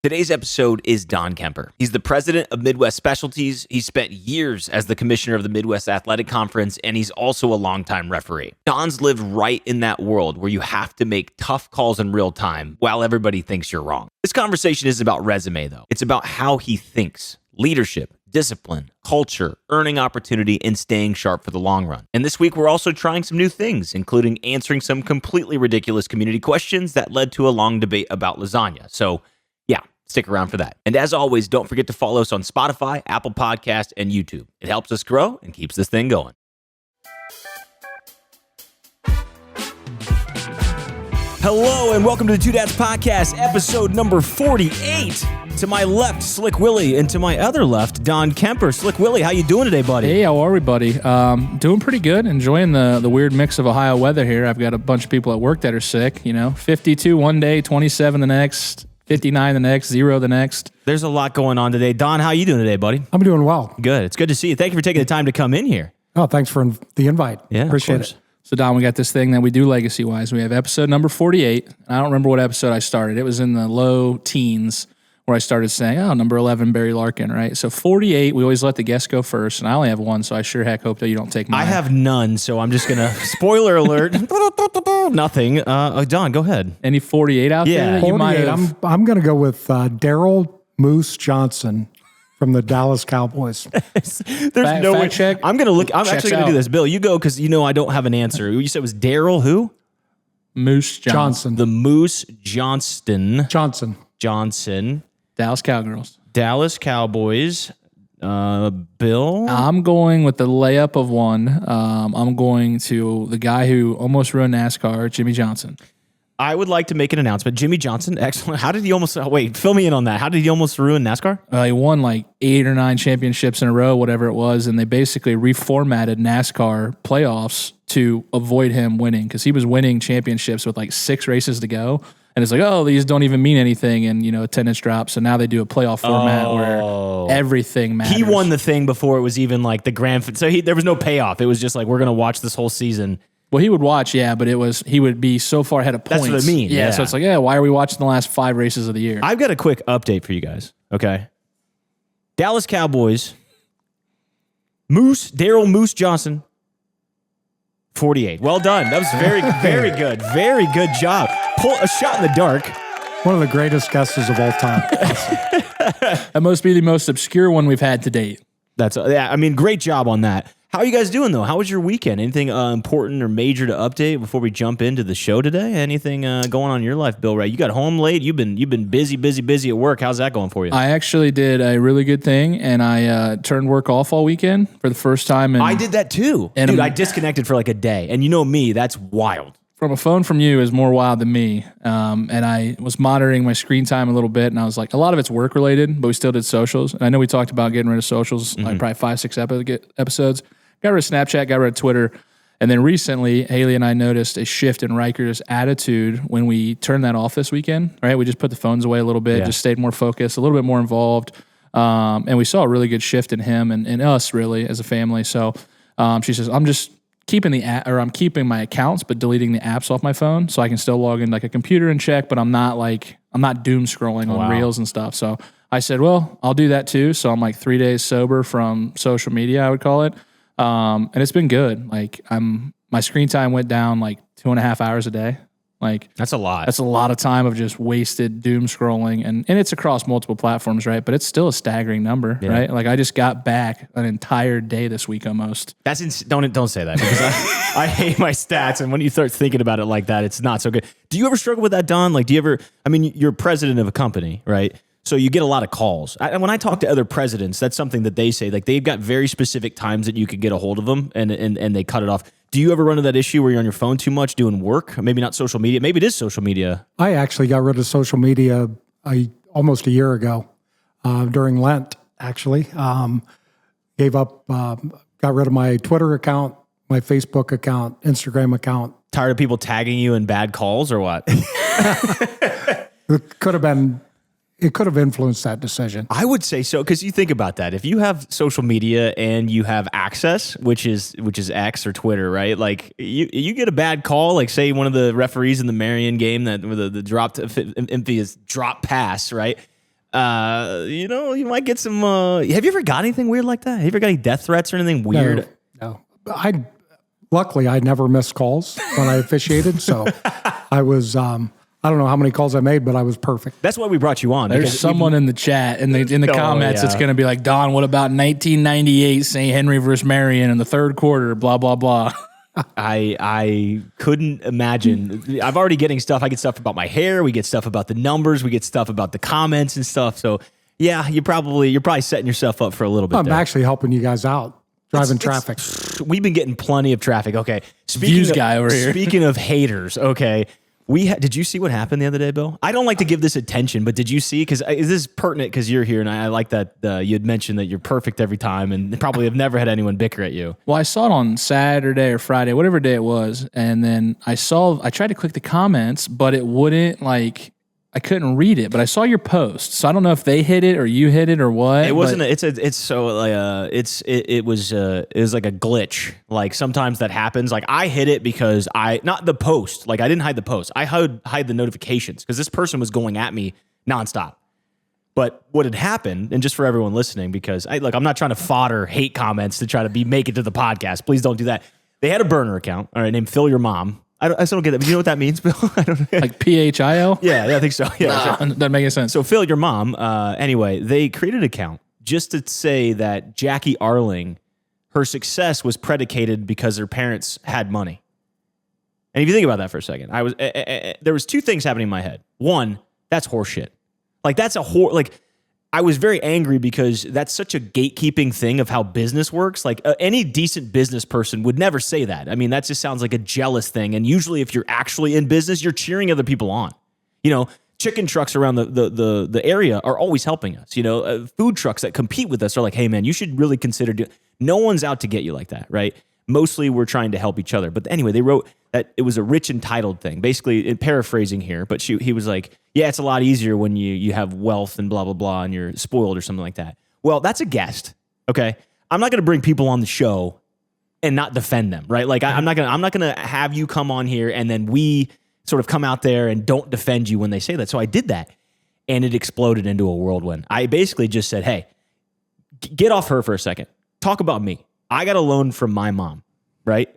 Today's episode is Don Kemper. He's the president of Midwest Specialties. He spent years as the commissioner of the Midwest Athletic Conference, and he's also a longtime referee. Don's lived right in that world where you have to make tough calls in real time while everybody thinks you're wrong. This conversation isn't about resume, though. It's about how he thinks, leadership, discipline, culture, earning opportunity, and staying sharp for the long run. And this week, we're also trying some new things, including answering some completely ridiculous community questions that led to a long debate about lasagna. So, yeah, stick around for that. And as always, don't forget to follow us on Spotify, Apple Podcasts, and YouTube. It helps us grow and keeps this thing going. Hello, and welcome to the Two Dads Podcast, episode number 48. To my left, Slick Willie, and to my other left, Don Kemper. Slick Willie, how you doing today, buddy? Hey, how are we, buddy? Doing pretty good. Enjoying the weird mix of Ohio weather here. I've got a bunch of people at work that are sick, 52 one day, 27 the next, 59 the next, 0 the next. There's a lot going on today. Don, how you doing today, buddy? I'm doing well. Good. It's good to see you. Thank you for taking the time to come in here. Oh, thanks for the invite. Yeah, appreciate it. So, Don, we got this thing that we do legacy-wise. We have episode number 48. I don't remember what episode I started. It was in the low teens where I started saying, number 11, Barry Larkin, right? So 48, we always let the guests go first, and I only have one, so I sure heck hope that you don't take mine. I have none, so I'm just going to, spoiler alert, nothing. Don, go ahead. Any 48 out there that 48, you might have? I'm going to go with Daryl Moose Johnson from the Dallas Cowboys. There's no way. Check. I'm going to look. I'm Checks actually going to out. do this. Bill, you go because I don't have an answer. You said it was Daryl who? Moose Johnson. The Moose Johnston. Johnson. Dallas Cowgirls. Dallas Cowboys. Bill? I'm going with the layup of one. I'm going to the guy who almost ruined NASCAR, Jimmy Johnson. I would like to make an announcement. Jimmy Johnson, excellent. How did he almost, wait, fill me in on that. How did he almost ruin NASCAR? He won like 8 or 9 championships in a row, whatever it was, and they basically reformatted NASCAR playoffs to avoid him winning because he was winning championships with like 6 races to go. And it's like, these don't even mean anything, and attendance drops. So now they do a playoff format where everything matters. He won the thing before it was even like the grand. So there was no payoff. It was just like, we're going to watch this whole season. Well, he would watch, but he would be so far ahead of points. That's what I mean. Yeah. So it's like, why are we watching the last 5 races of the year? I've got a quick update for you guys. Okay. Dallas Cowboys. Daryl Moose Johnson. 48. Well done. That was very, very good. Very good job. Pull a shot in the dark. One of the greatest guesses of all time. That must be the most obscure one we've had to date. Great job on that. How are you guys doing, though? How was your weekend? Anything important or major to update before we jump into the show today? Anything going on in your life, Bill Ray? You got home late. You've been busy at work. How's that going for you? I actually did a really good thing, and I turned work off all weekend for the first time. I did that too. Dude, I disconnected for like a day. And you know me, that's wild. From a phone from you is more wild than me. And I was monitoring my screen time a little bit, and I was like, a lot of it's work related, but we still did socials. And I know we talked about getting rid of socials, like probably 5-6 episodes. Got rid of Snapchat, got rid of Twitter. And then recently, Haley and I noticed a shift in Riker's attitude when we turned that off this weekend, right? We just put the phones away a little bit, just stayed more focused, a little bit more involved. And we saw a really good shift in him and us, really, as a family. So she says, I'm just keeping I'm keeping my accounts, but deleting the apps off my phone so I can still log in like a computer and check, but I'm not doom scrolling on Reels and stuff. So I said, well, I'll do that too. So I'm like 3 days sober from social media, I would call it. And it's been good. Like my screen time went down like 2.5 hours a day. Like that's a lot. That's a lot of time of just wasted doom scrolling, and it's across multiple platforms, right? But it's still a staggering number, right? Like I just got back an entire day this week almost. That's don't say that because I hate my stats, and when you start thinking about it like that, it's not so good. Do you ever struggle with that, Don? Like, do you ever? I mean, you're president of a company, right? So you get a lot of calls. When I talk to other presidents, that's something that they say. Like they've got very specific times that you could get a hold of them, and they cut it off. Do you ever run into that issue where you're on your phone too much doing work? Maybe not social media. Maybe it is social media. I actually got rid of social media almost a year ago during Lent, actually. Gave up, got rid of my Twitter account, my Facebook account, Instagram account. Tired of people tagging you in bad calls or what? It could have influenced that decision. I would say so, because you think about that. If you have social media and you have access, which is X or Twitter, right? Like you get a bad call, like say one of the referees in the Marion game that with the dropped infamous drop pass, right? you might get some. Have you ever got anything weird like that? Have you ever got any death threats or anything weird? No. Luckily, I never missed calls when I officiated. So I was, I don't know how many calls I made, but I was perfect. That's why we brought you on. There's someone in the chat, in the comments, it's going to be like, Don, what about 1998 St. Henry versus Marion in the third quarter, blah, blah, blah. I couldn't imagine. I'm already getting stuff. I get stuff about my hair. We get stuff about the numbers. We get stuff about the comments and stuff. So yeah, you're probably setting yourself up for a little bit. I'm actually helping you guys out. Driving traffic. We've been getting plenty of traffic. Okay. Guy over here. Speaking of haters, okay. Did you see what happened the other day, Bill? I don't like to give this attention, but did you see? Because this is pertinent because you're here, and I like that you had mentioned that you're perfect every time and probably have never had anyone bicker at you. Well, I saw it on Saturday or Friday, whatever day it was, and then I tried to click the comments, but it wouldn't I couldn't read it, but I saw your post, so I don't know if they hit it or you hit it or what. It wasn't. It was like a glitch. Like sometimes that happens. Like I hit it because not the post. Like I didn't hide the post. I hide the notifications because this person was going at me nonstop. But what had happened, and just for everyone listening, because I'm not trying to fodder hate comments to try to make it to the podcast. Please don't do that. They had a burner account, all right, named Phil Your Mom. I still don't get that. But you know what that means, Bill? I don't know. Like PHIL? Yeah, I think so. Yeah, sure. Doesn't make any sense. So Phil, your mom, anyway, they created an account just to say that Jackie Arling, her success was predicated because her parents had money. And if you think about that for a second, there was two things happening in my head. One, that's horseshit. Like that's I was very angry because that's such a gatekeeping thing of how business works. Like any decent business person would never say that. I mean, that just sounds like a jealous thing. And usually if you're actually in business, you're cheering other people on. Chicken trucks around the area are always helping us. Food trucks that compete with us are like, hey man, you should really consider no one's out to get you like that, right? Mostly we're trying to help each other. But anyway, they wrote that it was a rich entitled thing. Basically, paraphrasing here, but he was like, yeah, it's a lot easier when you have wealth and blah, blah, blah, and you're spoiled or something like that. Well, that's a guest, okay? I'm not going to bring people on the show and not defend them, right? Like I'm not going to have you come on here and then we sort of come out there and don't defend you when they say that. So I did that, and it exploded into a whirlwind. I basically just said, hey, get off her for a second. Talk about me. I got a loan from my mom, right?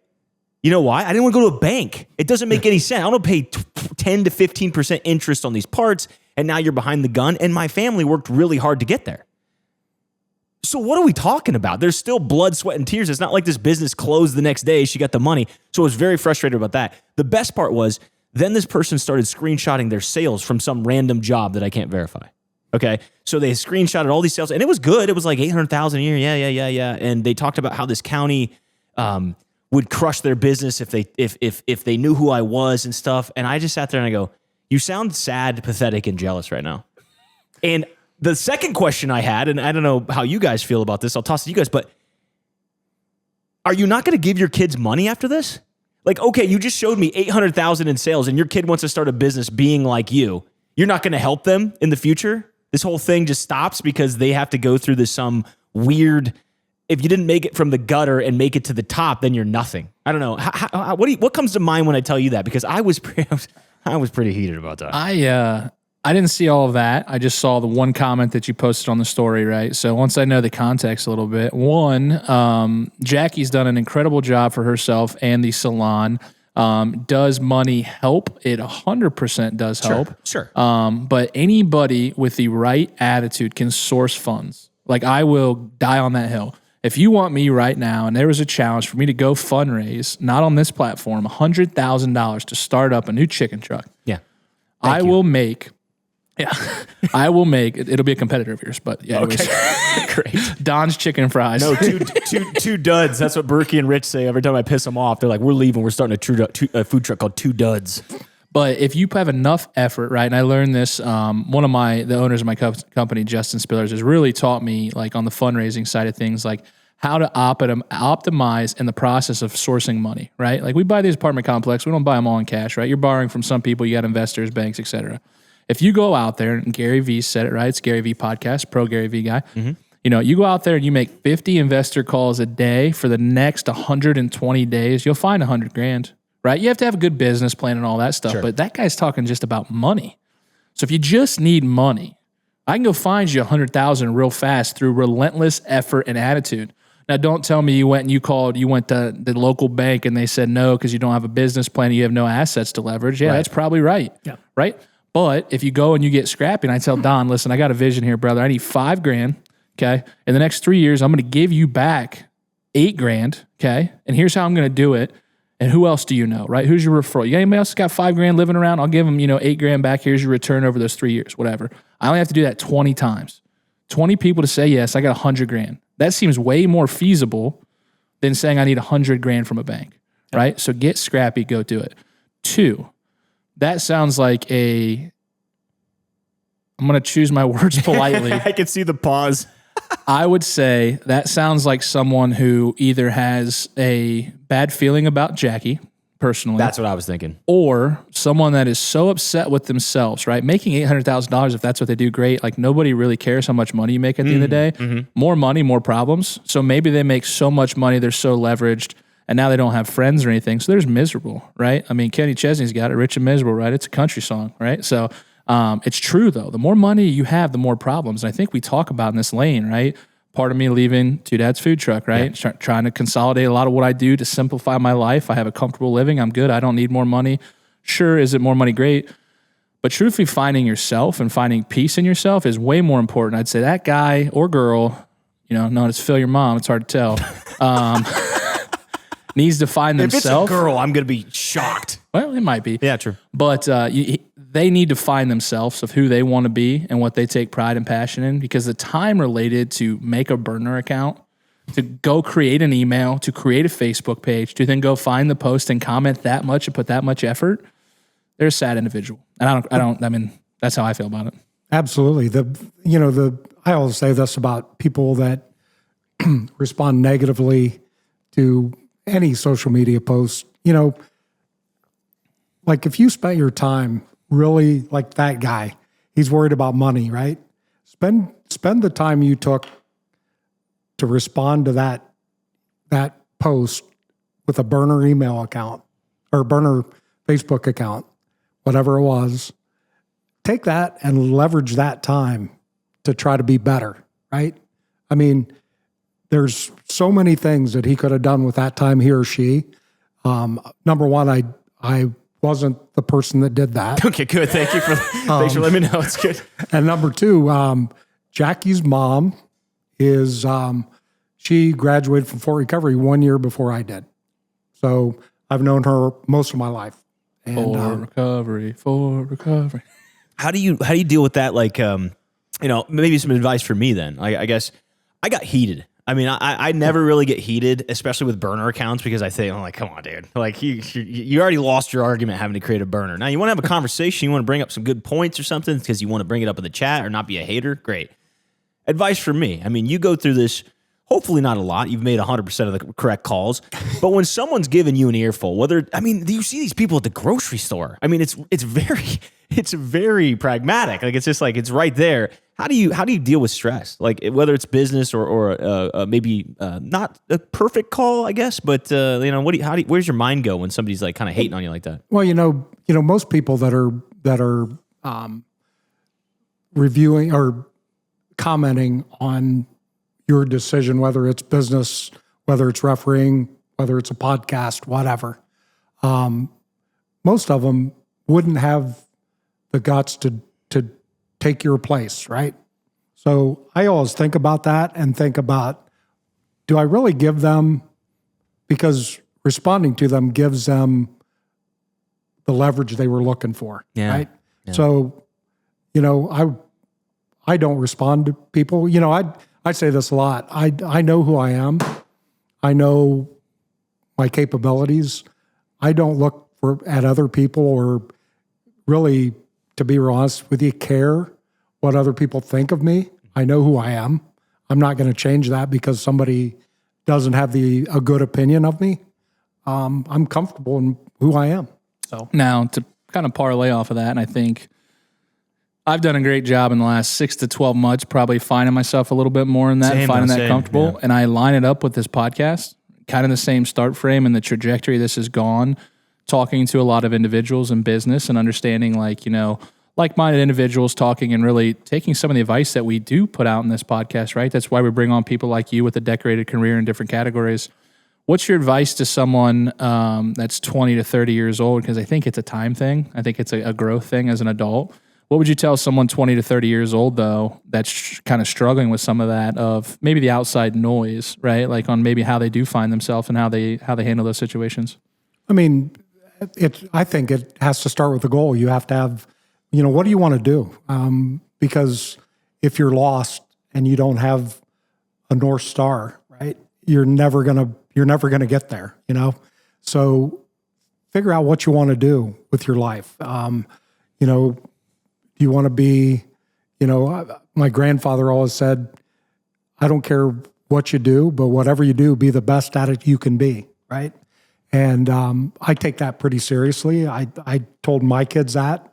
You know why? I didn't want to go to a bank. It doesn't make any sense. I don't pay 10 to 15% interest on these parts, and now you're behind the gun, and my family worked really hard to get there. So what are we talking about? There's still blood, sweat, and tears. It's not like this business closed the next day. She got the money. So I was very frustrated about that. The best part was then this person started screenshotting their sales from some random job that I can't verify. Okay, so they screenshotted all these sales, and it was good. It was like $800,000 a year. Yeah. And they talked about how this county would crush their business if they knew who I was and stuff. And I just sat there and I go, you sound sad, pathetic, and jealous right now. And the second question I had, and I don't know how you guys feel about this, I'll toss it to you guys, but are you not going to give your kids money after this? Like, okay, you just showed me $800,000 in sales, and your kid wants to start a business being like you. You're not going to help them in the future? This whole thing just stops because they have to go through some weird, if you didn't make it from the gutter and make it to the top, then you're nothing. I don't know. What comes to mind when I tell you that? Because I was pretty heated about that. I didn't see all of that. I just saw the one comment that you posted on the story, right? So once I know the context a little bit, Jackie's done an incredible job for herself and the salon. Does money help? It 100% does help. Sure. But anybody with the right attitude can source funds. Like I will die on that hill. If you want me right now, and there was a challenge for me to go fundraise, not on this platform, $100,000 to start up a new chicken truck. Yeah. I will make, it'll be a competitor of yours, but yeah. Okay. Great. Don's Chicken Fries. No, two duds. That's what Berkey and Rich say every time I piss them off. They're like, we're leaving. We're starting a food truck called Two Duds. But if you have enough effort, right, and I learned this, one of the owners of my company, Justin Spillers, has really taught me, like on the fundraising side of things, like how to optimize in the process of sourcing money, right? Like we buy these apartment complexes, we don't buy them all in cash, right? You're borrowing from some people, you got investors, banks, et cetera. If you go out there, and Gary Vee said it, right? It's Gary Vee podcast, pro Gary Vee guy. Mm-hmm. You go out there and you make 50 investor calls a day for the next 120 days, you'll find $100,000. Right? You have to have a good business plan and all that stuff, But that guy's talking just about money. So if you just need money, I can go find you 100,000 real fast through relentless effort and attitude. Now, don't tell me you went to the local bank and they said no because you don't have a business plan and you have no assets to leverage. Yeah, that's probably right. Yeah. Right? But if you go and you get scrappy and I tell Don, listen, I got a vision here, brother. I need $5,000, okay? In the next 3 years, I'm going to give you back $8,000, okay? And here's how I'm going to do it. And who else do you know, right? Who's your referral? You got anybody else got $5,000 living around? I'll give them, $8,000 back. Here's your return over those 3 years, whatever. I only have to do that 20 times. 20 people to say yes, I got $100,000. That seems way more feasible than saying I need $100,000 from a bank, right? So get scrappy, go do it. 2, that sounds like I'm going to choose my words politely. I can see the pause. I would say that sounds like someone who either has a bad feeling about Jackie personally. That's what I was thinking. Or someone that is so upset with themselves, right? Making $800,000, if that's what they do, great. Like nobody really cares how much money you make at the end of the day. Mm-hmm. More money, more problems. So maybe they make so much money, they're so leveraged, and now they don't have friends or anything. So they're just miserable, right? I mean, Kenny Chesney's got it, Rich and Miserable, right? It's a country song, right? So it's true though. The more money you have, the more problems. And I think we talk about in this lane, right? Part of me leaving Two Dad's food truck, right? Yeah. Trying to consolidate a lot of what I do to simplify my life. I have a comfortable living. I'm good. I don't need more money. Sure, is it more money? Great. But truthfully, finding yourself and finding peace in yourself is way more important. I'd say that guy or girl, known as Phil your mom, it's hard to tell, needs to find themselves. If it's a girl, I'm going to be shocked. Well, it might be. Yeah, true. But they need to find themselves of who they want to be and what they take pride and passion in, because the time related to make a burner account, to go create an email, to create a Facebook page, to then go find the post and comment that much and put that much effort, they're a sad individual. And I mean, that's how I feel about it. Absolutely. I always say this about people that respond negatively to any social media post. Like if you spent your time really like that guy, he's worried about money, right? Spend the time you took to respond to that post with a burner email account or burner Facebook account, whatever it was. Take that and leverage that time to try to be better, right? I mean, there's so many things that he could have done with that time, he or she. Number one, I wasn't the person that did that. Okay, good. Thank you thanks for letting me know. It's good. And number two, Jackie's mom is, she graduated from Fort Recovery 1 year before I did. So I've known her most of my life. And, for recovery. How do you deal with that? Like, maybe some advice for me then. I guess I got heated. I mean, I never really get heated, especially with burner accounts, because I'm like, come on, dude. Like, you already lost your argument having to create a burner. Now, you want to have a conversation, you want to bring up some good points or something because you want to bring it up in the chat or not be a hater. Great. Advice for me. I mean, you go through this, hopefully not a lot. You've made 100% of the correct calls. But when someone's giving you an earful, you see these people at the grocery store. I mean, it's very pragmatic. Like, it's just like, it's right there. How do you deal with stress? Like, whether it's business or maybe not a perfect call, I guess. But where's your mind go when somebody's like kind of hating on you like that? Well, most people that are reviewing or commenting on your decision, whether it's business, whether it's refereeing, whether it's a podcast, whatever, most of them wouldn't have the guts to take your place, right? So I always think about that and think about, do I really give them, because responding to them gives them the leverage they were looking for, right? Yeah. So, I don't respond to people. I say this a lot. I know who I am. I know my capabilities. I don't look at other people or really, to be honest with you, care what other people think of me. I know who I am. I'm not going to change that because somebody doesn't have a good opinion of me. I'm comfortable in who I am. So now to kind of parlay off of that, and I think I've done a great job in the last 6 to 12 months, probably finding myself a little bit more in that, finding that comfortable. Yeah. And I line it up with this podcast, kind of the same start frame and the trajectory this has gone, talking to a lot of individuals in business and understanding like-minded individuals talking and really taking some of the advice that we do put out in this podcast, right? That's why we bring on people like you with a decorated career in different categories. What's your advice to someone that's 20 to 30 years old? Because I think it's a time thing. I think it's a growth thing as an adult. What would you tell someone 20 to 30 years old, though, that's kind of struggling with some of that of maybe the outside noise, right? Like on maybe how they do find themselves and how they handle those situations? I mean, I think it has to start with the goal. You have to have, what do you want to do? Because if you're lost and you don't have a North Star, right, you're never gonna get there. So figure out what you want to do with your life. Do you want to be, my grandfather always said, I don't care what you do, but whatever you do, be the best at it you can be, right? And I take that pretty seriously. I told my kids that.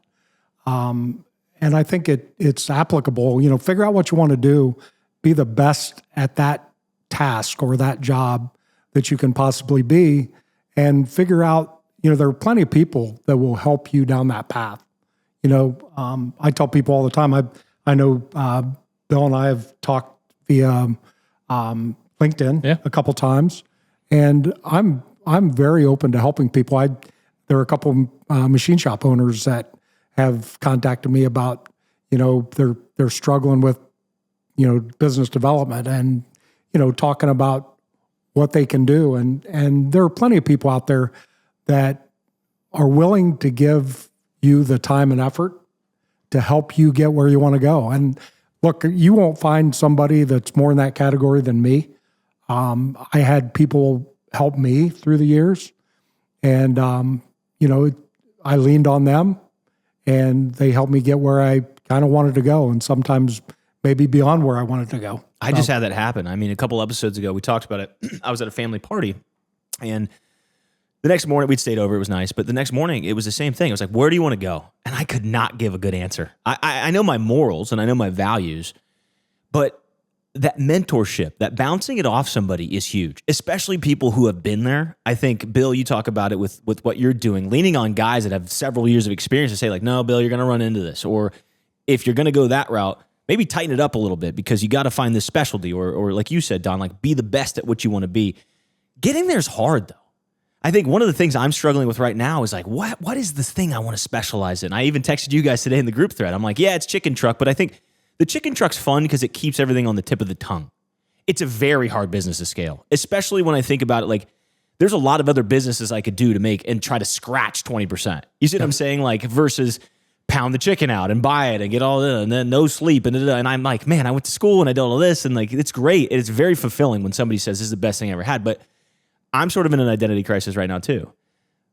And I think it's applicable. Figure out what you want to do, be the best at that task or that job that you can possibly be, and figure out, there are plenty of people that will help you down that path. I tell people all the time, I know Bill and I have talked via LinkedIn a couple times, and I'm very open to helping people. There are a couple machine shop owners that have contacted me about, they're struggling with, business development and, talking about what they can do. And there are plenty of people out there that are willing to give you the time and effort to help you get where you want to go. And look, you won't find somebody that's more in that category than me. I had people help me through the years, and I leaned on them, and they helped me get where I kind of wanted to go, and sometimes maybe beyond where I wanted to go. I just had that happen. I mean, a couple episodes ago, we talked about it. I was at a family party, and the next morning, we'd stayed over. It was nice. But the next morning, it was the same thing. It was like, where do you want to go? And I could not give a good answer. I know my morals and I know my values, but that mentorship, that bouncing it off somebody is huge, especially people who have been there. I think, Bill, you talk about it with what you're doing, leaning on guys that have several years of experience to say like, no, Bill, you're going to run into this. Or if you're going to go that route, maybe tighten it up a little bit because you got to find this specialty or like you said, Don, like be the best at what you want to be. Getting there is hard though. I think one of the things I'm struggling with right now is like, what is this thing I want to specialize in? I even texted you guys today in the group thread. I'm like, yeah, it's chicken truck, but I think the chicken truck's fun because it keeps everything on the tip of the tongue. It's a very hard business to scale, especially when I think about it. Like, there's a lot of other businesses I could do to make and try to scratch 20%. You see what I'm saying? Like, versus pound the chicken out and buy it and get all that and then no sleep and I'm like, man, I went to school and I did all this and like, it's great. It's very fulfilling when somebody says this is the best thing I ever had, but I'm sort of in an identity crisis right now too.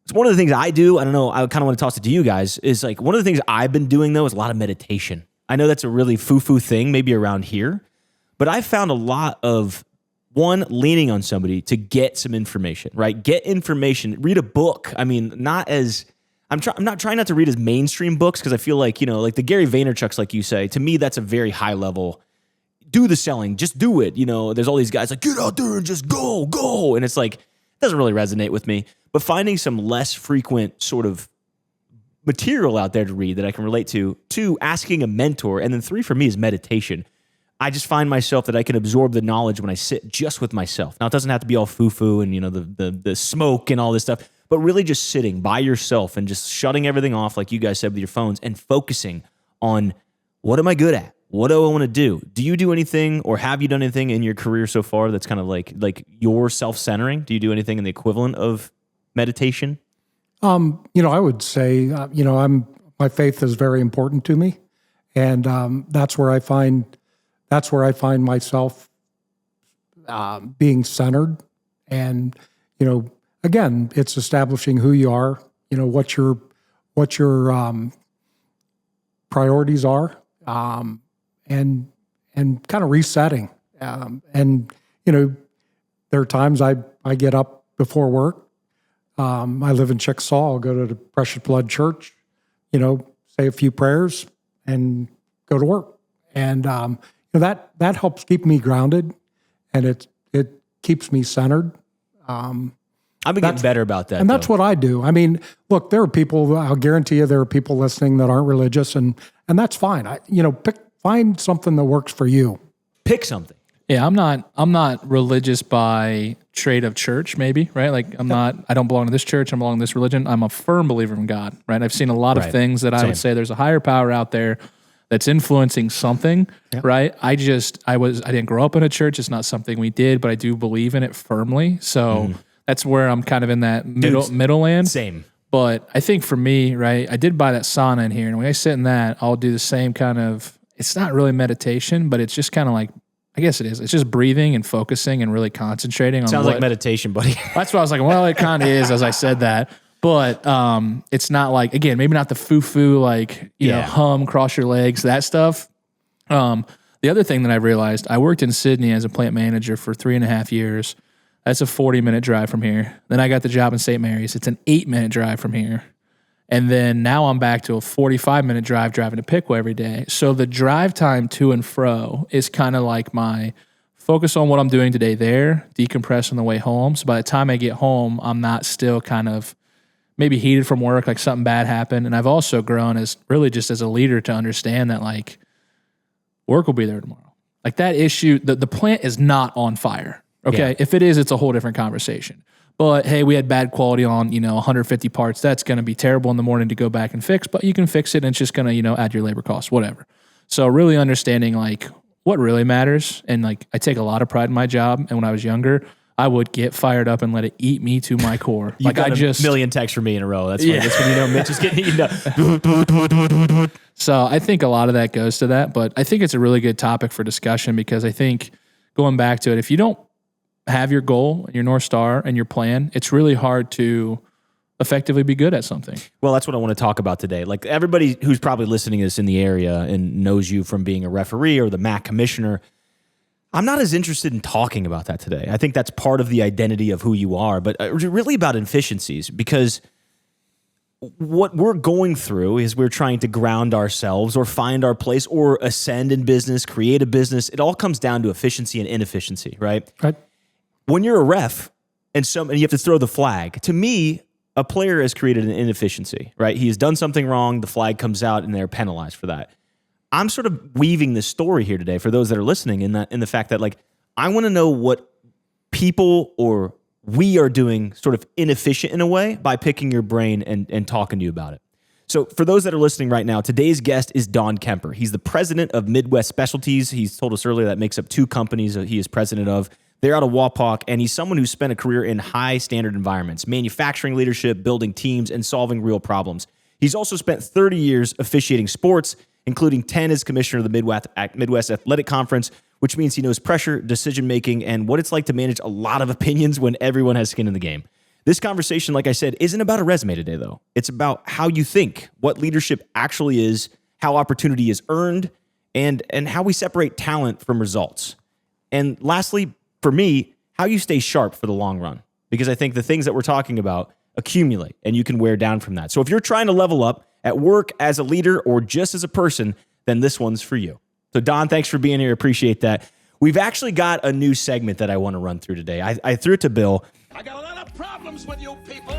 It's one of the things I do. I don't know. I kind of want to toss it to you guys is like, one of the things I've been doing though is a lot of meditation. I know that's a really foo-foo thing maybe around here, but I've found a lot of leaning on somebody to get some information, right? Get information, read a book. I mean, I'm not trying not to read as mainstream books because I feel like, like the Gary Vaynerchuk's, like you say, to me, that's a very high level. Do the selling, just do it. There's all these guys like, get out there and just go. And it's like, it doesn't really resonate with me. But finding some less frequent sort of material out there to read that I can relate to, 2, asking a mentor, and then 3 for me is meditation. I just find myself that I can absorb the knowledge when I sit just with myself. Now, it doesn't have to be all foo-foo and, the smoke and all this stuff, but really just sitting by yourself and just shutting everything off, like you guys said, with your phones and focusing on what am I good at? What do I want to do? Do you do anything or have you done anything in your career so far that's kind of like your self-centering? Do you do anything in the equivalent of meditation? I would say, my faith is very important to me. And that's where I find myself being centered. And, again, it's establishing who you are, what your priorities are, and kind of resetting. There are times I get up before work. I live in Chickasaw. I'll go to the Precious Blood Church, say a few prayers and go to work. And that helps keep me grounded, and it keeps me centered. I've been getting better about that. And that's what I do. I mean, look, there are people, I'll guarantee you there are people listening that aren't religious, and that's fine. Find something that works for you. Pick something. Yeah, I'm not religious by trade of church, maybe, right? Like I don't belong to this church, I belong to this religion. I'm a firm believer in God, right? I've seen a lot of things that I would say there's a higher power out there that's influencing something, right? I didn't grow up in a church. It's not something we did, but I do believe in it firmly. So that's where I'm kind of in that middle land. Same. But I think for me, right, I did buy that sauna in here, and when I sit in that, I'll do the same kind of, it's not really meditation, but it's just kind of like, I guess it is. It's just breathing and focusing and really concentrating on Sounds like meditation, buddy. That's what I was like, well, it kind of is as I said that. But it's not like, again, maybe not the foo-foo, like, you know, hum, cross your legs, that stuff. The other thing that I realized, I worked in Sydney as a plant manager for 3.5 years. That's a 40-minute drive from here. Then I got the job in St. Mary's. It's an 8-minute drive from here. And then now I'm back to a 45-minute drive driving to Piqua every day. So the drive time to and fro is kind of like my focus on what I'm doing today there, decompress on the way home. So by the time I get home, I'm not still kind of maybe heated from work, like something bad happened. And I've also grown as really just as a leader to understand that like work will be there tomorrow. Like that issue, the plant is not on fire. Okay. Yeah. If it is, it's a whole different conversation. But hey, we had bad quality on, 150 parts. That's going to be terrible in the morning to go back and fix, but you can fix it and it's just going to, add your labor costs, whatever. So really understanding like what really matters. And like, I take a lot of pride in my job. And when I was younger, I would get fired up and let it eat me to my core. You got a million texts from me in a row. That's when Mitch is getting eaten up. So I think a lot of that goes to that, but I think it's a really good topic for discussion because I think going back to it, if you don't have your goal, your North Star, and your plan, it's really hard to effectively be good at something. Well, that's what I want to talk about today. Like everybody who's probably listening to this in the area and knows you from being a referee or the MAC commissioner, I'm not as interested in talking about that today. I think that's part of the identity of who you are, but really about efficiencies because what we're going through is we're trying to ground ourselves or find our place or ascend in business, create a business. It all comes down to efficiency and inefficiency, right? Right. When you're a ref and you have to throw the flag, to me, a player has created an inefficiency, right? He has done something wrong, the flag comes out, and they're penalized for that. I'm sort of weaving this story here today for those that are listening in the fact that like I want to know what people or we are doing sort of inefficient in a way by picking your brain and talking to you about it. So for those that are listening right now, today's guest is Don Kemper. He's the president of Midwest Specialties. He's told us earlier that makes up 2 companies that he is president of. They're out of Wapak, and he's someone who's spent a career in high-standard environments, manufacturing leadership, building teams, and solving real problems. He's also spent 30 years officiating sports, including 10 as commissioner of the Midwest Athletic Conference, which means he knows pressure, decision-making, and what it's like to manage a lot of opinions when everyone has skin in the game. This conversation, like I said, isn't about a resume today, though. It's about how you think, what leadership actually is, how opportunity is earned, and how we separate talent from results. And lastly, for me, how you stay sharp for the long run. Because I think the things that we're talking about accumulate and you can wear down from that. So if you're trying to level up at work, as a leader, or just as a person, then this one's for you. So Don, thanks for being here. Appreciate that. We've actually got a new segment that I want to run through today. I threw it to Bill. I got a lot of problems with you people.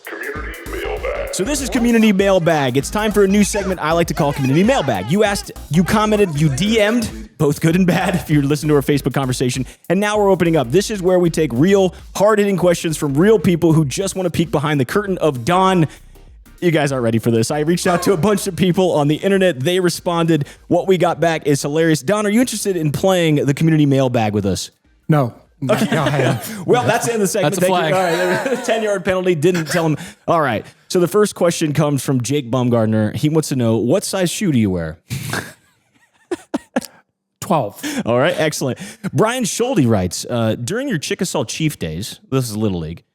Community Mailbag. So this is Community Mailbag. It's time for a new segment I like to call Community Mailbag. You asked, you commented, you DM'd, both good and bad if you're listening to our Facebook conversation. And now we're opening up. This is where we take real, hard-hitting questions from real people who just want to peek behind the curtain of Don. You guys aren't ready for this. I reached out to a bunch of people on the internet. They responded. What we got back is hilarious. Don, are you interested in playing the Community Mailbag with us? No. Okay. Well, that's the end of the segment. That's a flag. All right, 10-yard penalty. Didn't tell him. All right. So the first question comes from Jake Baumgartner. He wants to know, what size shoe do you wear? 12. All right. Excellent. Brian Schulte writes, during your Chickasaw Chief days, this is Little League,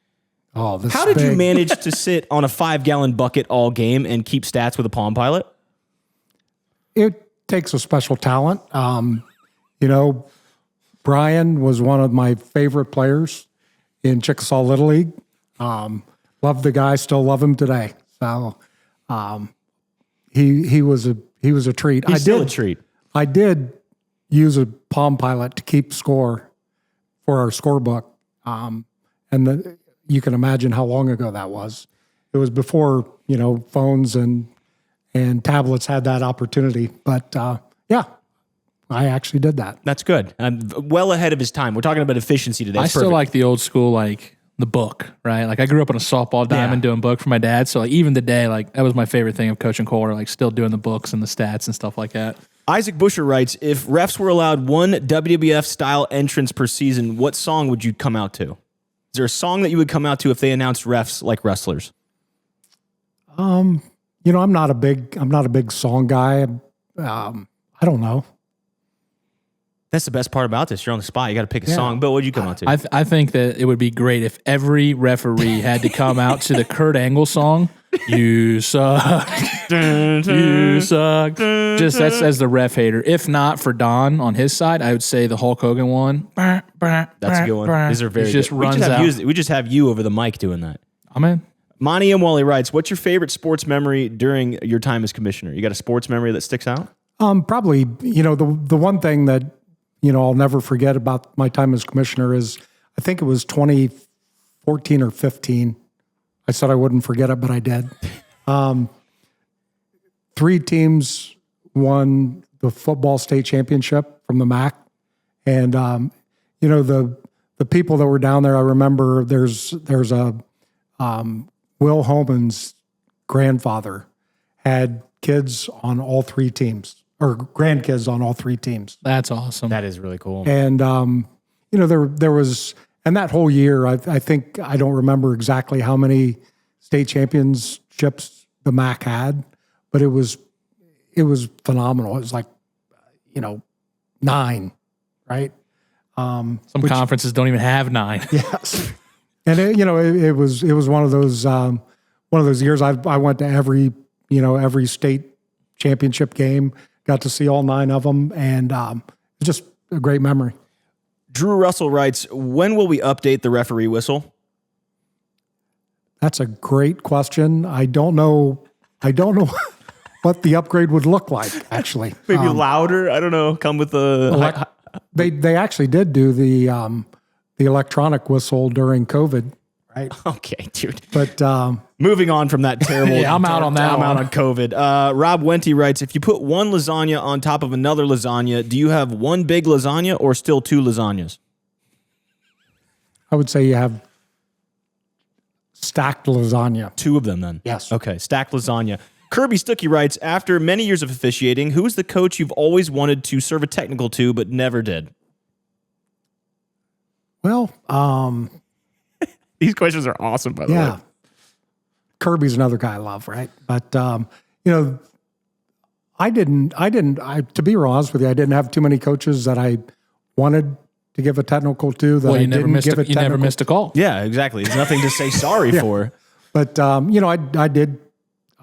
Oh, this how is did you big. manage to sit on a 5-gallon bucket all game and keep stats with a Palm Pilot? It takes a special talent. Brian was one of my favorite players in Chickasaw Little League. Love the guy, still love him today. So he was a treat. He's still a treat. I did use a Palm Pilot to keep score for our scorebook. you can imagine how long ago that was. It was before, phones and tablets had that opportunity. But yeah, I actually did that. That's good. Well ahead of his time. We're talking about efficiency today. I That's still perfect. like the old school, like the book, right? Like I grew up on a softball diamond doing book for my dad. So like even today, like that was my favorite thing of coaching Kohler, like still doing the books and the stats and stuff like that. Isaac Busher writes, if refs were allowed one WWF-style entrance per season, what song would you come out to? Is there a song that you would come out to if they announced refs like wrestlers? I'm not a big song guy. I don't know. That's the best part about this. You're on the spot. You got to pick a song. Bill, what would you come out to? I think that it would be great if every referee had to come out to the Kurt Angle song. You suck. You suck. Just that's as the ref hater. If not for Don on his side, I would say the Hulk Hogan one. That's a good one. These are very just good. runs out. We just have you over the mic doing that. I'm in. Monty M. Wally writes, what's your favorite sports memory during your time as commissioner? You got a sports memory that sticks out? Probably, the one thing that, I'll never forget about my time as commissioner is, I think it was 2014 or 15. I said I wouldn't forget it, but I did. 3 teams won the football state championship from the MAC. And, the people that were down there, I remember there's a, Will Holman's grandfather had kids on all 3 teams, or grandkids on all 3 teams. That's awesome. That is really cool. And, there was, and that whole year, I think, I don't remember exactly how many state championships the MAC had, but it was phenomenal. It was like, 9, right? Some conferences don't even have 9. Yes. And it was one of those years I went to every state championship game, got to see all 9 of them, and it's just a great memory. Drew Russell writes, when will we update the referee whistle? That's a great question. I don't know what the upgrade would look like, actually. Maybe louder? I don't know. Come with the... They actually did do the electronic whistle during COVID, right? Okay, dude. But moving on from that terrible... Yeah, I'm out on that I'm one. out on COVID. Rob Wenty writes, if you put one lasagna on top of another lasagna, do you have one big lasagna or still 2 lasagnas? I would say you have stacked lasagna. 2 of them then? Yes. Okay, stacked lasagna. Kirby Stuckey writes, after many years of officiating, who is the coach you've always wanted to serve a technical to but never did? Well, These questions are awesome, by the way. Kirby's another guy I love, right? But to be honest with you, I didn't have too many coaches that I wanted to give a technical to. That Well, I didn't give a you never technical. missed a call. Yeah, exactly. There's nothing to say sorry for. But I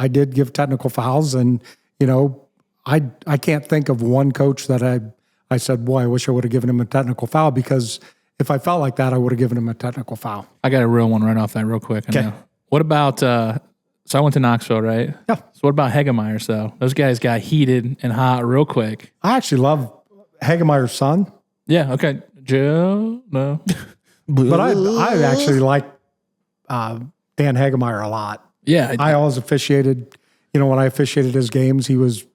did give technical fouls, and I can't think of one coach that I said, boy, I wish I would have given him a technical foul, because if I felt like that, I would have given him a technical foul. I got a real one right off that real quick. Okay. What about, so I went to Knoxville, right? Yeah. So what about Hegemeyer's though? Those guys got heated and hot real quick. I actually love Hagemeyer's son, Yeah, okay. Joe, no. but I actually like Dan Hagemeyer a lot. Yeah. I always officiated, when I officiated his games, he was,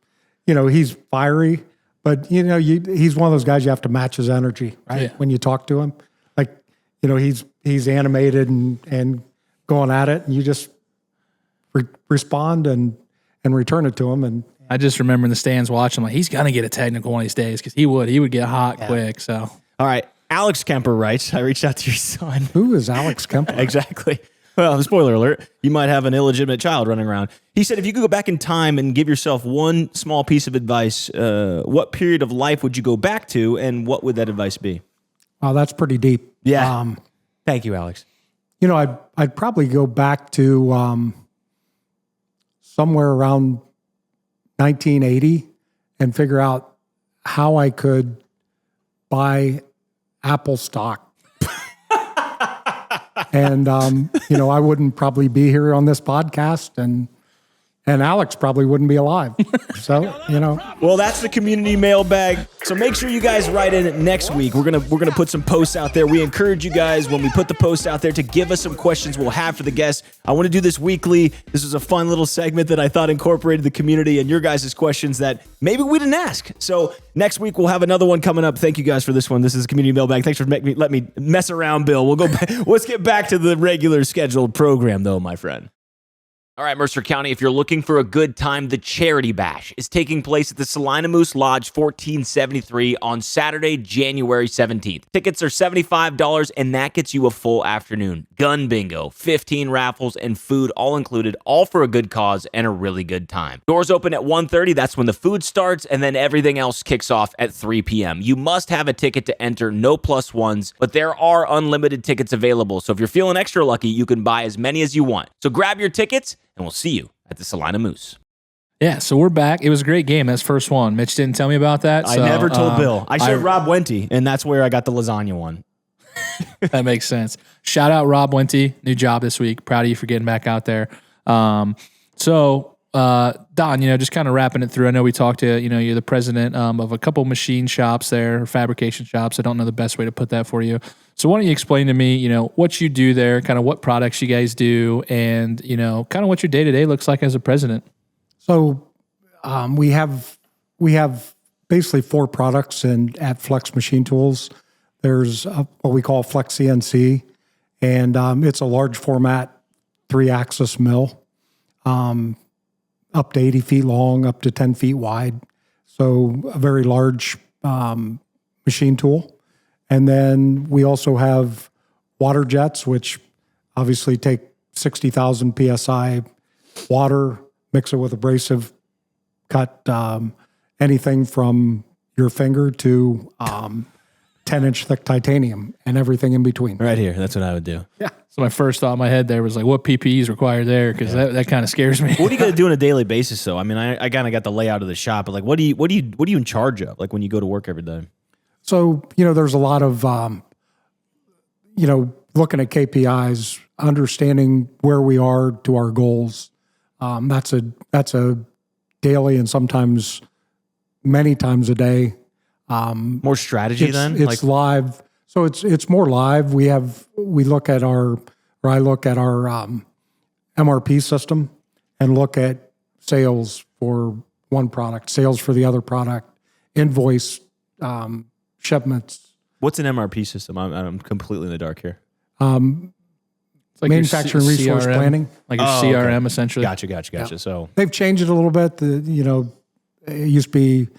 he's fiery, but he's one of those guys you have to match his energy, right? Yeah. When you talk to him, like, he's animated and going at it, and you just respond and return it to him. And I just remember in the stands watching, like, he's going to get a technical one of these days, because he would get hot quick. So, All right. Alex Kemper writes, I reached out to your son. who is Alex Kemper? Exactly. Well, spoiler alert, you might have an illegitimate child running around. He said, if you could go back in time and give yourself one small piece of advice, what period of life would you go back to, and what would that advice be? Wow, that's pretty deep. Yeah. Thank you, Alex. I'd probably go back to somewhere around 1980 and figure out how I could buy Apple stock. And I wouldn't probably be here on this podcast, and and Alex probably wouldn't be alive. So, Well, that's the community mailbag. So make sure you guys write in next week. We're gonna put some posts out there. We encourage you guys when we put the posts out there to give us some questions we'll have for the guests. I want to do this weekly. This was a fun little segment that I thought incorporated the community and your guys' questions that maybe we didn't ask. So next week we'll have another one coming up. Thank you guys for this one. This is community mailbag. Thanks for let me mess around, Bill. We'll go. Let's get back to the regular scheduled program, though, my friend. All right, Mercer County, if you're looking for a good time, the Charity Bash is taking place at the Salina Moose Lodge 1473 on Saturday, January 17th. Tickets are $75, and that gets you a full afternoon. Gun bingo, 15 raffles, and food all included, all for a good cause and a really good time. Doors open at 1:30. That's when the food starts, and then everything else kicks off at 3 p.m. You must have a ticket to enter, no plus ones, but there are unlimited tickets available. So if you're feeling extra lucky, you can buy as many as you want. So grab your tickets, and we'll see you at the Salina Moose. Yeah, so we're back. It was a great game. That's first one. Mitch didn't tell me about that. I never told Bill. I showed Rob Wenty, and that's where I got the lasagna one. That makes sense. Shout out Rob Wenty, new job this week. Proud of you for getting back out there. Don, just kind of wrapping it through. I know we talked to, you're the president of a couple machine shops there, or fabrication shops. I don't know the best way to put that for you. So why don't you explain to me, what you do there, kind of what products you guys do, and, kind of what your day-to-day looks like as a president. So we have basically 4 products at Flex Machine Tools. There's what we call Flex CNC, and it's a large format 3-axis mill, up to 80 feet long, up to 10 feet wide. So a very large machine tool. And then we also have water jets, which obviously take 60,000 PSI water, mix it with abrasive, cut anything from your finger to 10-inch thick titanium and everything in between. Right here. That's what I would do. Yeah. So my first thought in my head there was like, what PPE is required there? Because that kind of scares me. What do you got to do on a daily basis, though? I mean, I kind of got the layout of the shop, but like, what are you in charge of? Like when you go to work every day? So, there's a lot of, looking at KPIs, understanding where we are to our goals. That's a daily and sometimes many times a day. More strategy It's live. So it's more live. I look at our MRP system and look at sales for one product, sales for the other product, invoice, shipments. What's an MRP system? I'm completely in the dark here. It's like manufacturing your resource CRM, planning. like your CRM essentially. Gotcha. Yeah. So they've changed it a little bit. It used to be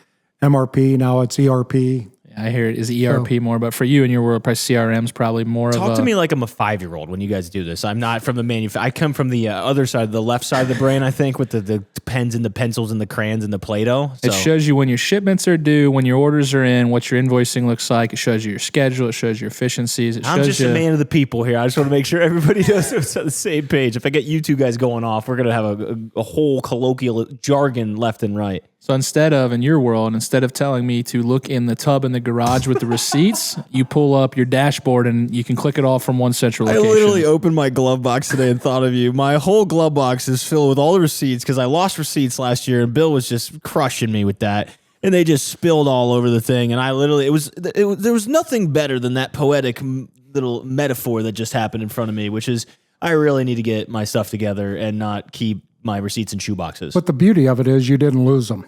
MRP, now it's ERP. I hear it is ERP more, but for you in your world, probably CRM is probably more of a... Talk to me like I'm a 5-year-old when you guys do this. I'm not from the I come from the other side, the left side of the brain, I think, with the pens and the pencils and the crayons and the Play-Doh. It shows you when your shipments are due, when your orders are in, what your invoicing looks like. It shows you your schedule. It shows your efficiencies. I'm just a man of the people here. I just want to make sure everybody knows it's on the same page. If I get you two guys going off, we're going to have a whole colloquial jargon left and right. So in your world, instead of telling me to look in the tub in the garage with the receipts, you pull up your dashboard and you can click it all from one central location. I literally opened my glove box today and thought of you. My whole glove box is filled with all the receipts because I lost receipts last year and Bill was just crushing me with that. And they just spilled all over the thing. And I literally, there was nothing better than that poetic little metaphor that just happened in front of me, which is I really need to get my stuff together and not keep my receipts in shoe boxes. But the beauty of it is you didn't lose them.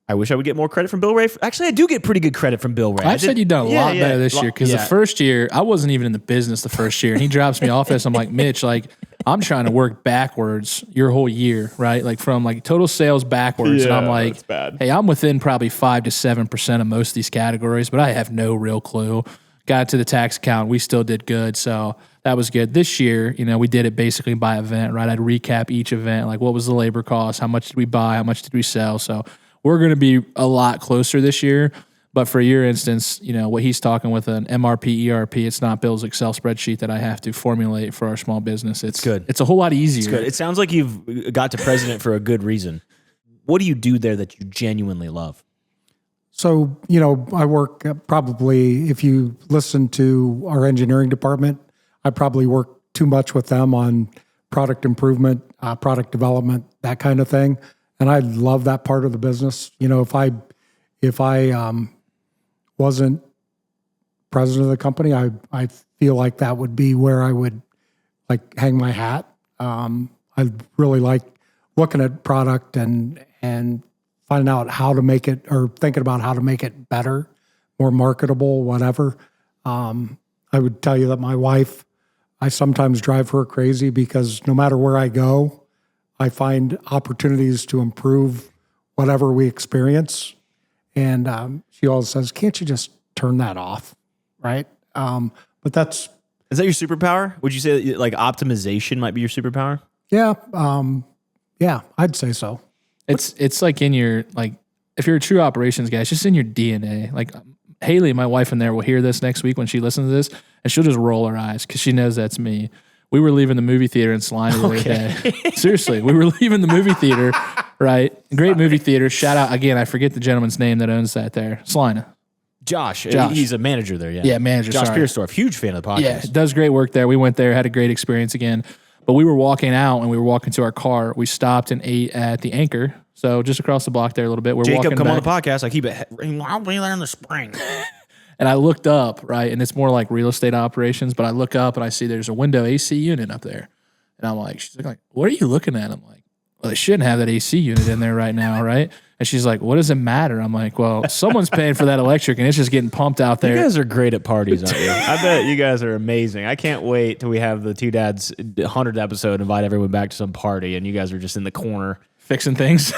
I wish I would get more credit from Bill Ray. Actually, I do get pretty good credit from Bill Ray. I said you've done a lot better this year because the first year, I wasn't even in the business the first year. And he drops me off this. I'm like, Mitch, I'm trying to work backwards your whole year, right? Like from total sales backwards. And I'm like, hey, I'm within probably 5 to 7% of most of these categories, but I have no real clue. Got to the tax account. We still did good. So that was good. This year, we did it basically by event, right? I'd recap each event. Like what was the labor cost? How much did we buy? How much did we sell? So we're going to be a lot closer this year. But for your instance, what he's talking with an MRP, ERP, it's not Bill's Excel spreadsheet that I have to formulate for our small business. It's good. It's a whole lot easier. It's good. It sounds like you've got to president for a good reason. What do you do there that you genuinely love? So, I work probably, if you listen to our engineering department, I probably work too much with them on product improvement, product development, that kind of thing. And I love that part of the business. You know, if I wasn't president of the company, I feel like that would be where I would like hang my hat. I really like looking at product and finding out how to make it, or thinking about how to make it better, more marketable, whatever. I would tell you that my wife, I sometimes drive her crazy because no matter where I go, I find opportunities to improve whatever we experience. And she always says, can't you just turn that off? Right. But that's. Is that your superpower? Would you say that, like, optimization might be your superpower? Yeah. Yeah, I'd say so. It's like in your, like, if you're a true operations guy, it's just in your DNA. Like Haley, my wife in there, will hear this next week when she listens to this, and she'll just roll her eyes because she knows that's me. We were leaving the movie theater in Salina the other day. Seriously, we were leaving the movie theater, right? Great movie theater. Shout out, again, I forget the gentleman's name that owns that there. Salina. Josh. He's a manager there, yeah. Yeah, manager, Josh sorry. Pierstorff, huge fan of the podcast. Yeah, does great work there. We went there, had a great experience again. But we were walking out, and we were walking to our car. We stopped and ate at the Anchor, so just across the block there a little bit. We're Jacob, walking come back. on the podcast. I keep it. I'll be there in the spring. And I looked up, right, and it's more like real estate operations, but I look up and I see there's a window AC unit up there. And I'm like, she's like, what are you looking at? I'm like, well, they shouldn't have that AC unit in there right now, right? And she's like, what does it matter? I'm like, well, someone's paying for that electric, and it's just getting pumped out there. You guys are great at parties, aren't you? I bet you guys are amazing. I can't wait till we have the Two Dads 100th episode, invite everyone back to some party, and you guys are just in the corner. Fixing things.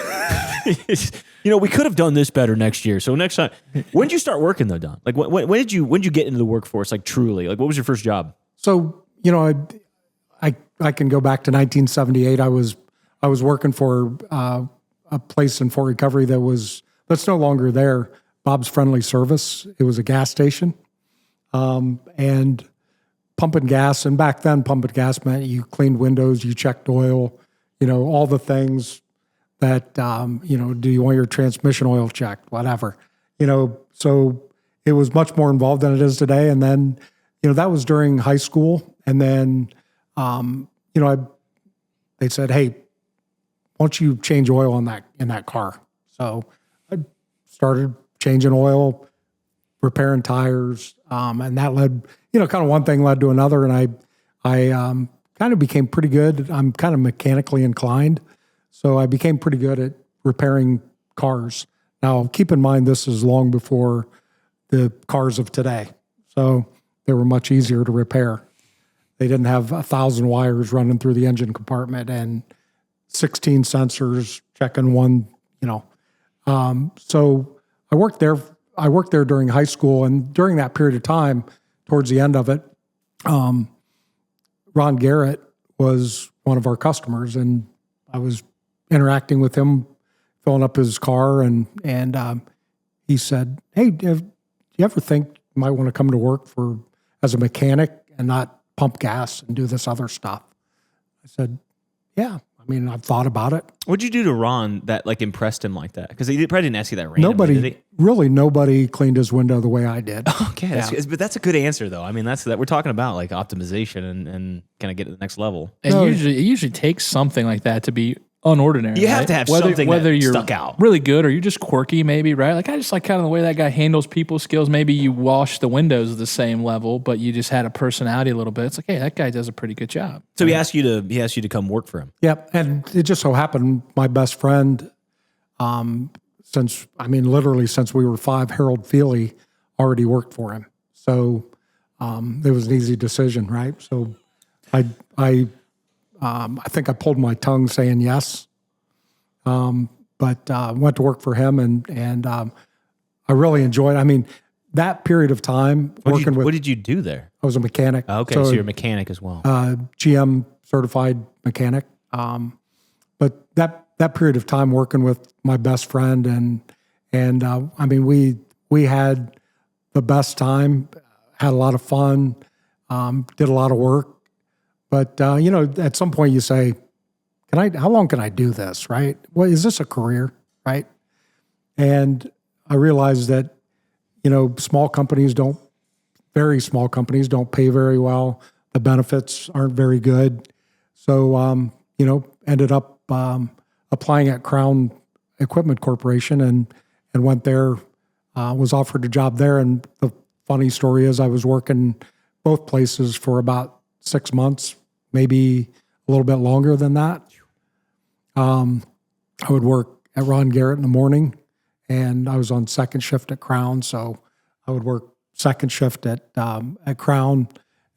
You know, we could have done this better next year. So next time, when did you start working though, Don? Like when did you get into the workforce? Like truly, like what was your first job? So, you know, I can go back to 1978. I was working for a place in Fort Recovery that's no longer there. Bob's Friendly Service. It was a gas station, and pumping gas. And back then, pumping gas meant you cleaned windows, you checked oil, you know, all the things that, you know, do you want your transmission oil checked, whatever, you know. So it was much more involved than it is today. And then, you know, that was during high school. And then, you know, they said, hey, why don't you change oil in that car? So I started changing oil, repairing tires, and that led, you know, kind of one thing led to another, and I kind of became pretty good. I'm kind of mechanically inclined, so I became pretty good at repairing cars. Now, keep in mind, this is long before the cars of today, so they were much easier to repair. They didn't have 1,000 wires running through the engine compartment and 16 sensors checking one, you know. So I worked there during high school, and during that period of time, towards the end of it, Ron Garrett was one of our customers, and I was interacting with him, filling up his car, and he said, hey, do you ever think you might want to come to work as a mechanic and not pump gas and do this other stuff? I said, yeah. I mean, I've thought about it. What'd you do to Ron that like impressed him like that? Because he probably didn't ask you that randomly, did he? Nobody cleaned his window the way I did. Okay, but that's a good answer though. I mean, that's that we're talking about like optimization and kind of get to the next level. And it usually takes something like that to be unordinary. You have to have something whether that you're stuck out. Really good or you're just quirky, maybe, right? Like I just like kind of the way that guy handles people skills. Maybe you wash the windows at the same level, but you just had a personality a little bit. It's like, hey, that guy does a pretty good job. So he asked you to come work for him. Yep, and it just so happened my best friend, since we were 5, Harold Feely, already worked for him. So it was an easy decision, right? So I think I pulled my tongue saying yes, but went to work for him, and I really enjoyed it. I mean, that period of time What did you do there? I was a mechanic. Okay, so you're a mechanic as well. GM certified mechanic. But that period of time working with my best friend, and I mean, we had the best time, had a lot of fun, did a lot of work. But, you know, at some point you say, how long can I do this, right? Well, is this a career, right? And I realized that, you know, very small companies don't pay very well. The benefits aren't very good. So, ended up applying at Crown Equipment Corporation and went there, was offered a job there. And the funny story is I was working both places for about 6 months, maybe a little bit longer than that. I would work at Ron Garrett in the morning, and I was on second shift at Crown. So I would work second shift at Crown,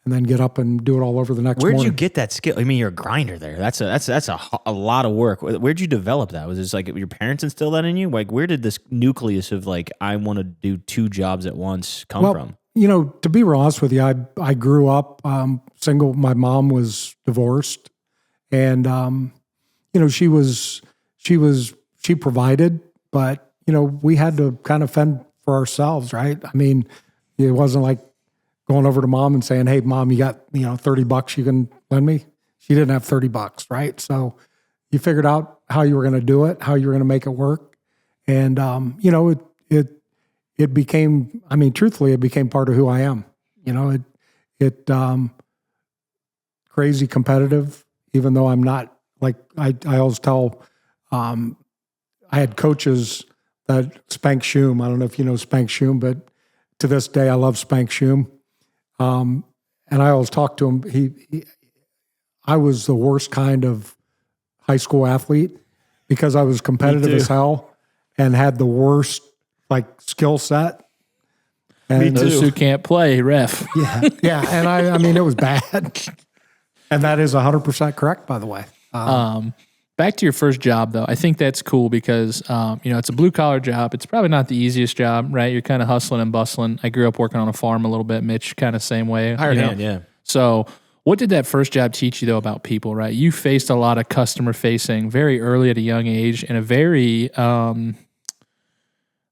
and then get up and do it all over the next morning. Where'd you get that skill? I mean, you're a grinder there. That's a lot of work. Where'd you develop that? Was this like your parents instilled that in you? Like, where did this nucleus of like, I want to do 2 jobs at once come from? To be real honest with you, I grew up single. My mom was divorced, and she provided, but we had to kind of fend for ourselves, right? I mean, it wasn't like going over to mom and saying, "Hey, mom, you got $30 you can lend me." She didn't have $30, right? So you figured out how you were going to do it, how you were going to make it work, and it became. I mean, truthfully, it became part of who I am. Crazy competitive, even though I'm not. Like I always tell, I had coaches that Spank Shum. I don't know if you know Spank Shum, but to this day, I love Spank Shum. And I always talk to him. I was the worst kind of high school athlete because I was competitive as hell and had the worst skill set. And those who can't play, ref. Yeah. And I mean, it was bad. And that is 100% correct, by the way. Back to your first job, though. I think that's cool because, it's a blue-collar job. It's probably not the easiest job, right? You're kind of hustling and bustling. I grew up working on a farm a little bit. Mitch, kind of same way. Hired hand, yeah. So what did that first job teach you, though, about people, right? You faced a lot of customer-facing very early at a young age in a very, I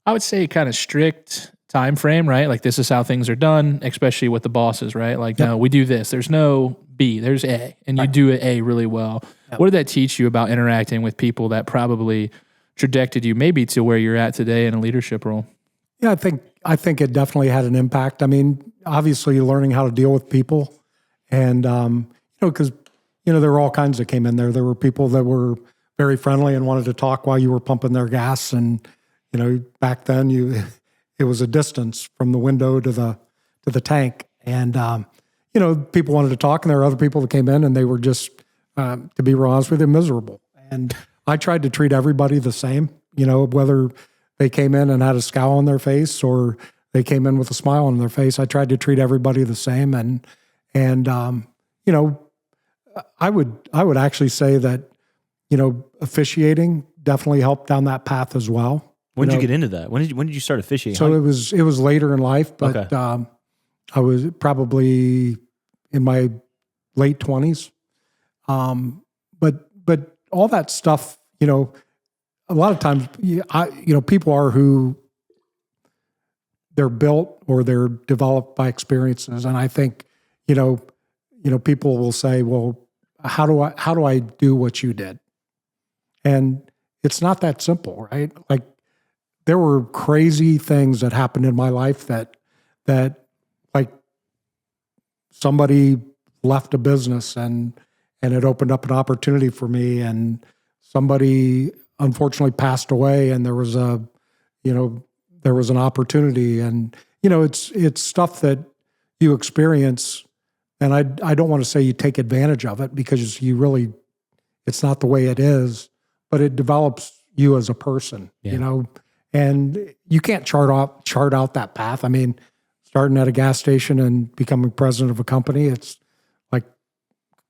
would say, kind of strict time frame, right? Like, this is how things are done, especially with the bosses, right? Like, no, we do this. There's no B, there's A, and you do A really well. What did that teach you about interacting with people that probably trajected you maybe to where you're at today in a leadership role? Yeah, I think it definitely had an impact. I mean, obviously learning how to deal with people, and because there were all kinds that came in there. There were people that were very friendly and wanted to talk while you were pumping their gas, and back then it was a distance from the window to the tank, and people wanted to talk, and there were other people that came in and they were just. To be honest with you, miserable. And I tried to treat everybody the same, whether they came in and had a scowl on their face or they came in with a smile on their face. I tried to treat everybody the same. And I would actually say that, officiating definitely helped down that path as well. When did you get into that? When did you start officiating? So it was later in life, but okay. I was probably in my late 20s. But all that stuff, a lot of times, people are who they're built or they're developed by experiences. And I think, people will say, well, how do I do what you did? And it's not that simple, right? Like there were crazy things that happened in my life that like somebody left a business and it opened up an opportunity for me, and somebody unfortunately passed away, and there was an opportunity, and it's stuff that you experience, and I don't want to say you take advantage of it because it's not the way it is, but it develops you as a person, and you can't chart out that path. I mean, starting at a gas station and becoming president of a company, it's like,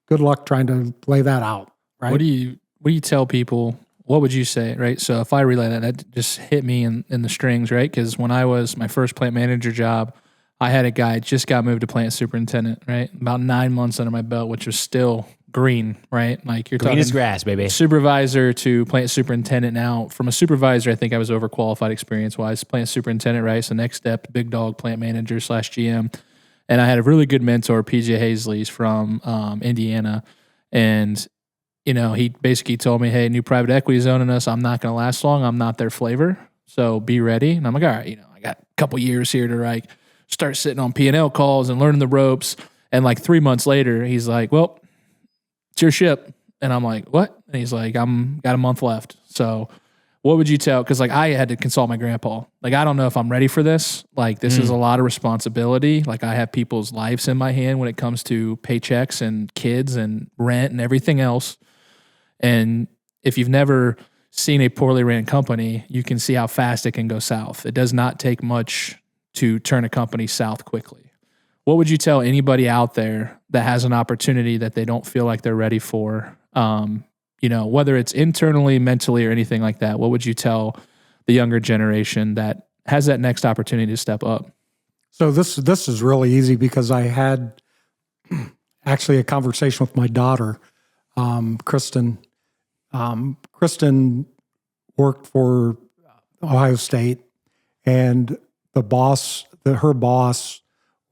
good luck trying to lay that out, right? What do you tell people? What would you say, right? So if I relay that just hit me in the strings, right? Because when I was my first plant manager job, I had a guy just got moved to plant superintendent, right? About 9 months under my belt, which was still green, right? Like you're green talking as grass, baby. Supervisor to plant superintendent. Now, from a supervisor, I think I was overqualified experience-wise. Plant superintendent, right? So next step, big dog plant manager / GM. And I had a really good mentor, PJ Hazley's from Indiana. And, he basically told me, hey, new private equity is owning us. I'm not going to last long. I'm not their flavor. So be ready. And I'm like, all right, I got a couple years here to start sitting on P&L calls and learning the ropes. And 3 months later, he's like, well, your ship. And I'm like, what? And he's like, I'm got a month left. So what would you tell? Because like I had to consult my grandpa. Like, I don't know if I'm ready for this. Like, this is a lot of responsibility. Like, I have people's lives in my hand when it comes to paychecks and kids and rent and everything else. And if you've never seen a poorly ran company, you can see how fast it can go south. It does not take much to turn a company south quickly. What would you tell anybody out there that has an opportunity that they don't feel like they're ready for? You know, whether it's internally, mentally, or anything like that, what would you tell the younger generation that has that next opportunity to step up? So this is really easy because I had actually a conversation with my daughter, Kristen. Kristen worked for Ohio State, and her boss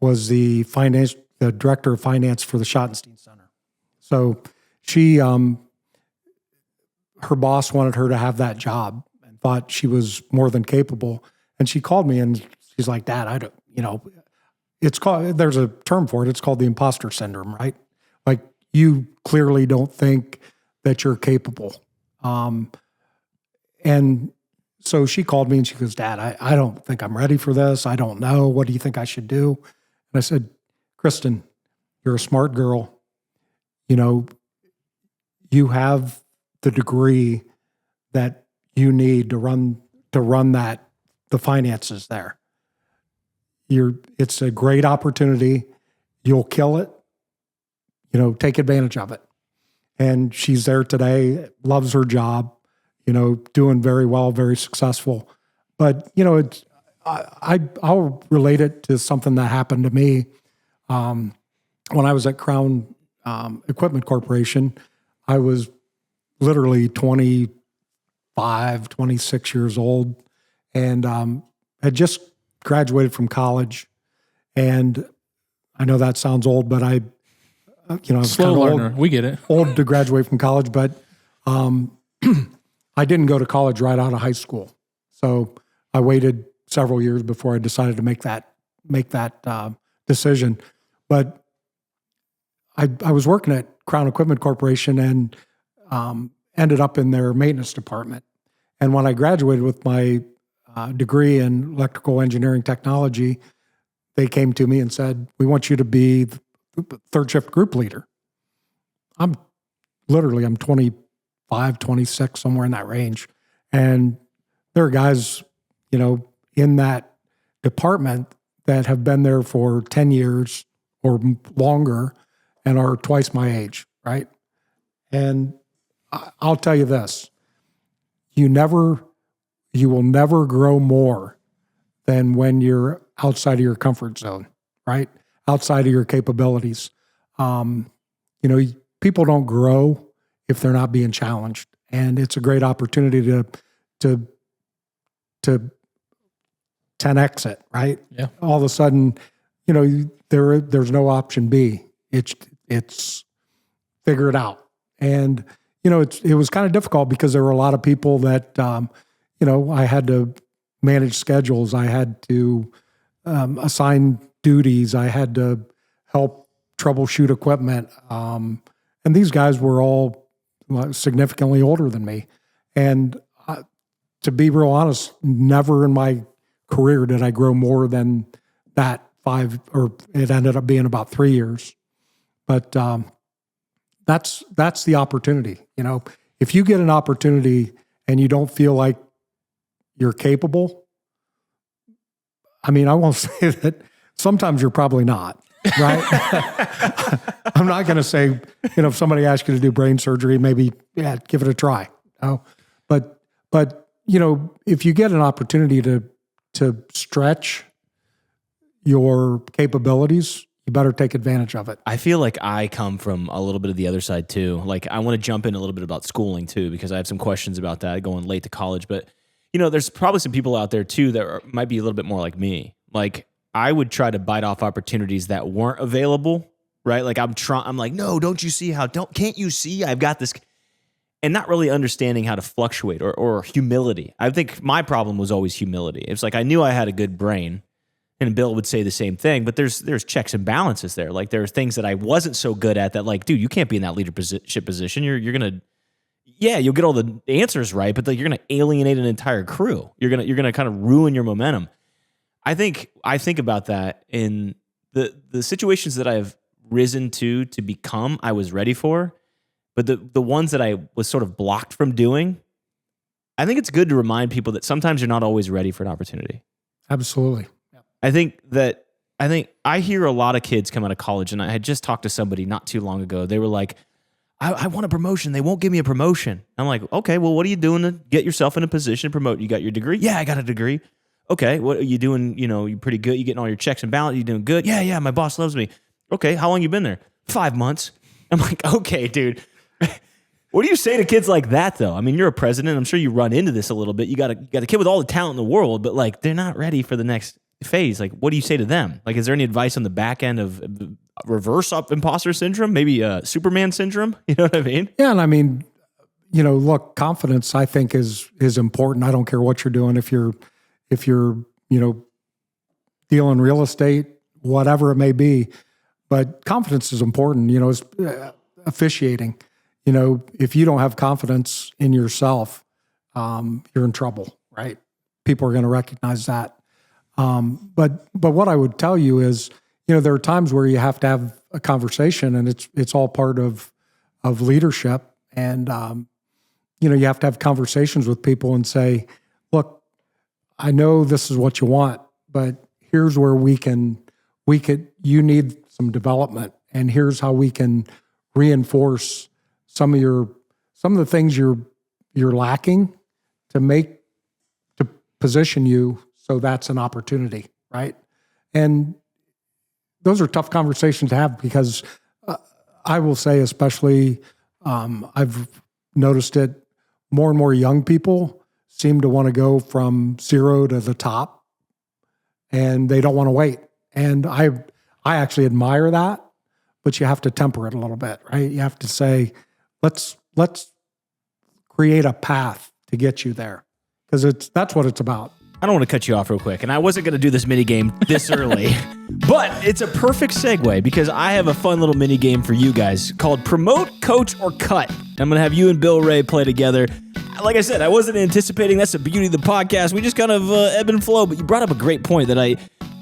was the director of finance for the Schottenstein Center. So she, her boss wanted her to have that job and thought she was more than capable. And she called me and she's like, Dad, I don't, you know, it's called, there's a term for it. It's called the imposter syndrome, right? Like, you clearly don't think that you're capable. And so she called me and she goes, Dad, I don't think I'm ready for this. I don't know. What do you think I should do? And I said, Kristen, you're a smart girl. You know, you have the degree that you need to run the finances there. It's a great opportunity. You'll kill it. You know, take advantage of it. And she's there today, loves her job, you know, doing very well, very successful. But, you know, I'll relate it to something that happened to me when I was at Crown Equipment Corporation. I was literally 25, 26 years old, and had just graduated from college. And I know that sounds old, but I was Slow kind of learner. We get it. old to graduate from college, but I didn't go to college right out of high school. So I waited several years before I decided to make that decision. But I was working at Crown Equipment Corporation and ended up in their maintenance department. And when I graduated with my degree in electrical engineering technology, they came to me and said, we want you to be the third shift group leader. I'm 25, 26, somewhere in that range. And there are guys, you know, in that department that have been there for 10 years or longer and are twice my age, right? And I'll tell you this, you will never grow more than when you're outside of your comfort zone, right? Outside of your capabilities. You know, people don't grow if they're not being challenged. And it's a great opportunity to 10X it, right? Yeah. All of a sudden, you know, there's no option B. It's figure it out. And, you know, it was kind of difficult because there were a lot of people that, you know, I had to manage schedules. I had to assign duties. I had to help troubleshoot equipment. And these guys were all significantly older than me. And to be real honest, never in my career did I grow more than that 5, or it ended up being about 3 years. But that's the opportunity. You know, if you get an opportunity and you don't feel like you're capable, I mean, I won't say that sometimes you're probably not, right? I'm not going to say, you know, if somebody asks you to do brain surgery, maybe, yeah, give it a try. You know? But, you know, if you get an opportunity to stretch your capabilities, you better take advantage of it. I feel like I come from a little bit of the other side too. Like, I want to jump in a little bit about schooling too, because I have some questions about that going late to college. But, you know, there's probably some people out there too that might be a little bit more like me. Like, I would try to bite off opportunities that weren't available, right? Like, I'm like, no, don't you see can't you see I've got this? And not really understanding how to fluctuate or humility. I think my problem was always humility. It's like, I knew I had a good brain. And Bill would say the same thing, but there's checks and balances there. Like there's things that I wasn't so good at that, like, dude, you can't be in that leadership position. You're gonna, you'll get all the answers right, but like you're gonna alienate an entire crew. You're gonna kind of ruin your momentum. I think about that in the situations that I've risen to become, I was ready for, but the ones that I was sort of blocked from doing, I think it's good to remind people that sometimes you're not always ready for an opportunity. Absolutely. I think I hear a lot of kids come out of college, and I had just talked to somebody not too long ago. They were like, I want a promotion. They won't give me a promotion. I'm like, okay, well, what are you doing to get yourself in a position to promote? You got your degree? Yeah, I got a degree. Okay, what are you doing? You're pretty good. You getting all your checks and balances? You doing good? Yeah, my boss loves me. Okay, how long you been there? 5 months. I'm like, okay, dude. What do you say to kids like that, though? I mean, you're a president. I'm sure you run into this a little bit. You got a kid with all the talent in the world, but like they're not ready for the next phase. Like, what do you say to them? Like, is there any advice on the back end of reverse up imposter syndrome? Maybe Superman syndrome? You know what I mean? Yeah, and I mean, look, confidence I think is important. I don't care what you're doing. If you're dealing real estate, whatever it may be, but confidence is important. It's officiating. If you don't have confidence in yourself, you're in trouble, right? People are going to recognize that. But what I would tell you is, there are times where you have to have a conversation, and it's all part of leadership. And, you have to have conversations with people and say, look, I know this is what you want, but here's where you need some development, and here's how we can reinforce some of the things you're lacking to position you so that's an opportunity, right? And those are tough conversations to have because I will say, especially, I've noticed it, more and more young people seem to want to go from zero to the top, and they don't want to wait. And I actually admire that, but you have to temper it a little bit, right? You have to say, let's create a path to get you there, because that's what it's about. I don't want to cut you off real quick, and I wasn't going to do this mini game this early, but it's a perfect segue because I have a fun little mini game for you guys called Promote, Coach, or Cut. I'm going to have you and Bill Ray play together. Like I said, I wasn't anticipating. That's the beauty of the podcast. We just kind of ebb and flow, but you brought up a great point that I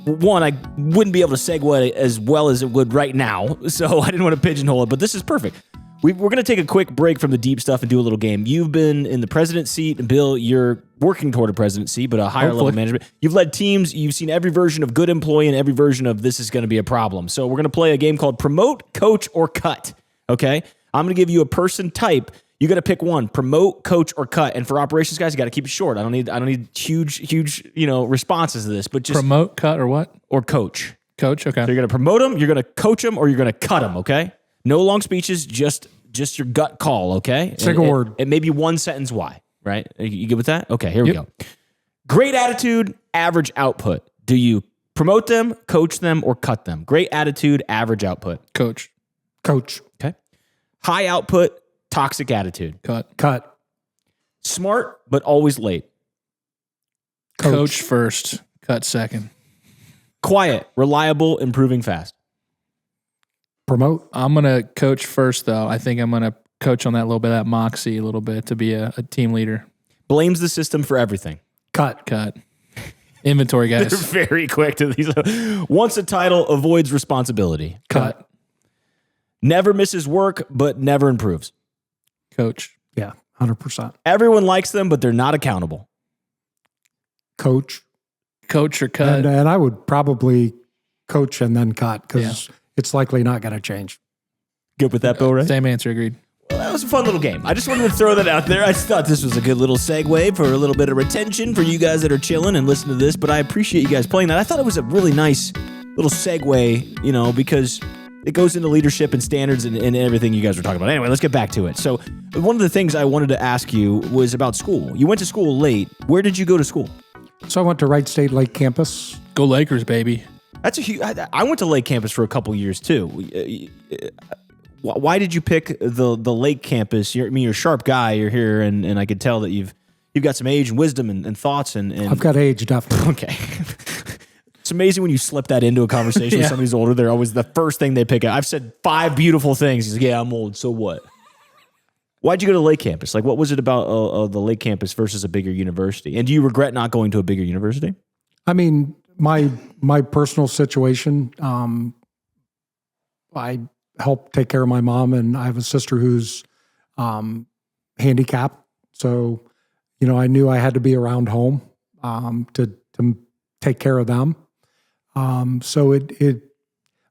wouldn't be able to segue as well as it would right now, so I didn't want to pigeonhole it, but this is perfect. We're going to take a quick break from the deep stuff and do a little game. You've been in the president's seat, and Bill, you're working toward a president's seat, but a higher level management. You've led teams. You've seen every version of good employee and every version of this is going to be a problem. So we're going to play a game called Promote, Coach, or Cut. Okay? I'm going to give you a person type. You got to pick one: promote, coach, or cut. And for operations guys, you got to keep it short. I don't need huge responses to this, but just promote, cut, or what? Or coach. Coach. Okay. So you're going to promote them, you're going to coach them, or you're going to cut them. Okay. No long speeches, just your gut call. Okay. Single word. And maybe one sentence. Why? Right? You good with that? Okay. Here we go. Great attitude, average output. Do you promote them, coach them, or cut them? Great attitude, average output. Coach. Okay. High output, toxic attitude. Cut. Smart, but always late. Coach first, cut second. Quiet, reliable, improving fast. Promote. I'm going to coach first, though. I think I'm going to coach on that little bit of that moxie a little bit to be a team leader. Blames the system for everything. Cut. Inventory guys. They're very quick to these. Wants a title, avoids responsibility. Cut. Never misses work, but never improves. Coach. Yeah, 100%. Everyone likes them, but they're not accountable. Coach or cut. And I would probably coach and then cut because it's likely not going to change. Good with that, Bill, right? Same answer, agreed. Well, that was a fun little game. I just wanted to throw that out there. I just thought this was a good little segue for a little bit of retention for you guys that are chilling and listening to this, but I appreciate you guys playing that. I thought it was a really nice little segue, because it goes into leadership and standards and everything you guys were talking about. Anyway, let's get back to it. So one of the things I wanted to ask you was about school. You went to school late. Where did you go to school? So I went to Wright State Lake Campus. Go Lakers, baby. That's a huge. I went to Lake Campus for a couple years too. Why did you pick the Lake Campus? You're a sharp guy. You're here, and I could tell that you've got some age and wisdom and thoughts. And I've got age, definitely. Okay. It's amazing when you slip that into a conversation with somebody who's older. They're always the first thing they pick up. I've said 5 beautiful things. He's like, yeah, I'm old. So what? Why'd you go to Lake Campus? Like, what was it about the Lake Campus versus a bigger university? And do you regret not going to a bigger university? I mean, my personal situation, I help take care of my mom, and I have a sister who's handicapped. So, I knew I had to be around home to take care of them. So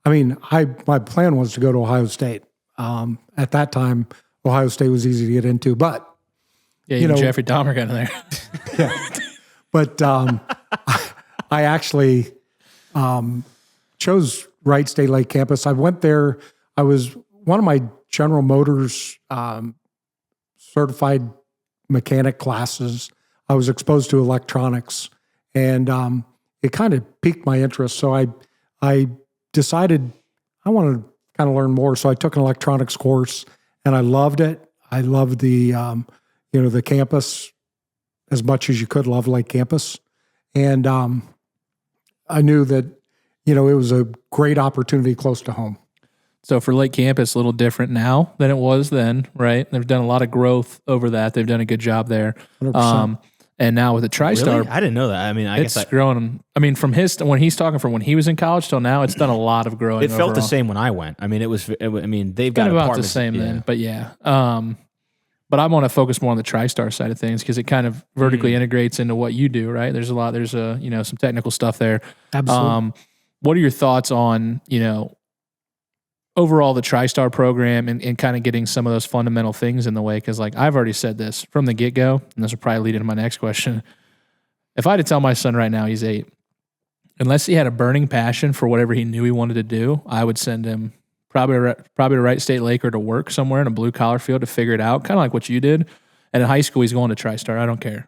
my plan was to go to Ohio State. At that time, Ohio State was easy to get into, but Jeffrey Dahmer got in there. yeah. But I actually chose Wright State Lake Campus. I went there. I was one of my General Motors certified mechanic classes. I was exposed to electronics, and it kind of piqued my interest. So I decided I wanted to kind of learn more. So I took an electronics course, and I loved it. I loved the the campus as much as you could love Lake Campus, and I knew that it was a great opportunity close to home. So for Lake Campus, a little different now than it was then, right? They've done a lot of growth over that. They've done a good job there. 100%. And now with the TriStar, Really? I didn't know that. I mean, I it's guess growing. I mean, from when he's talking from when he was in college till now, it's done a lot of growing. it felt the overall. same when I went. I mean, they've got Kind of about the apartments. same Yeah. then, but yeah. But I want to focus more on the TriStar side of things because it kind of vertically integrates into what you do, right? There's some technical stuff there. Absolutely. What are your thoughts on, overall the TriStar program and kind of getting some of those fundamental things in the way? Because like I've already said this from the get-go, and this will probably lead into my next question. If I had to tell my son right now, he's 8, unless he had a burning passion for whatever he knew he wanted to do, I would send him probably to Wright State Lake or to work somewhere in a blue-collar field to figure it out, kind of like what you did. And in high school, he's going to TriStar. I don't care.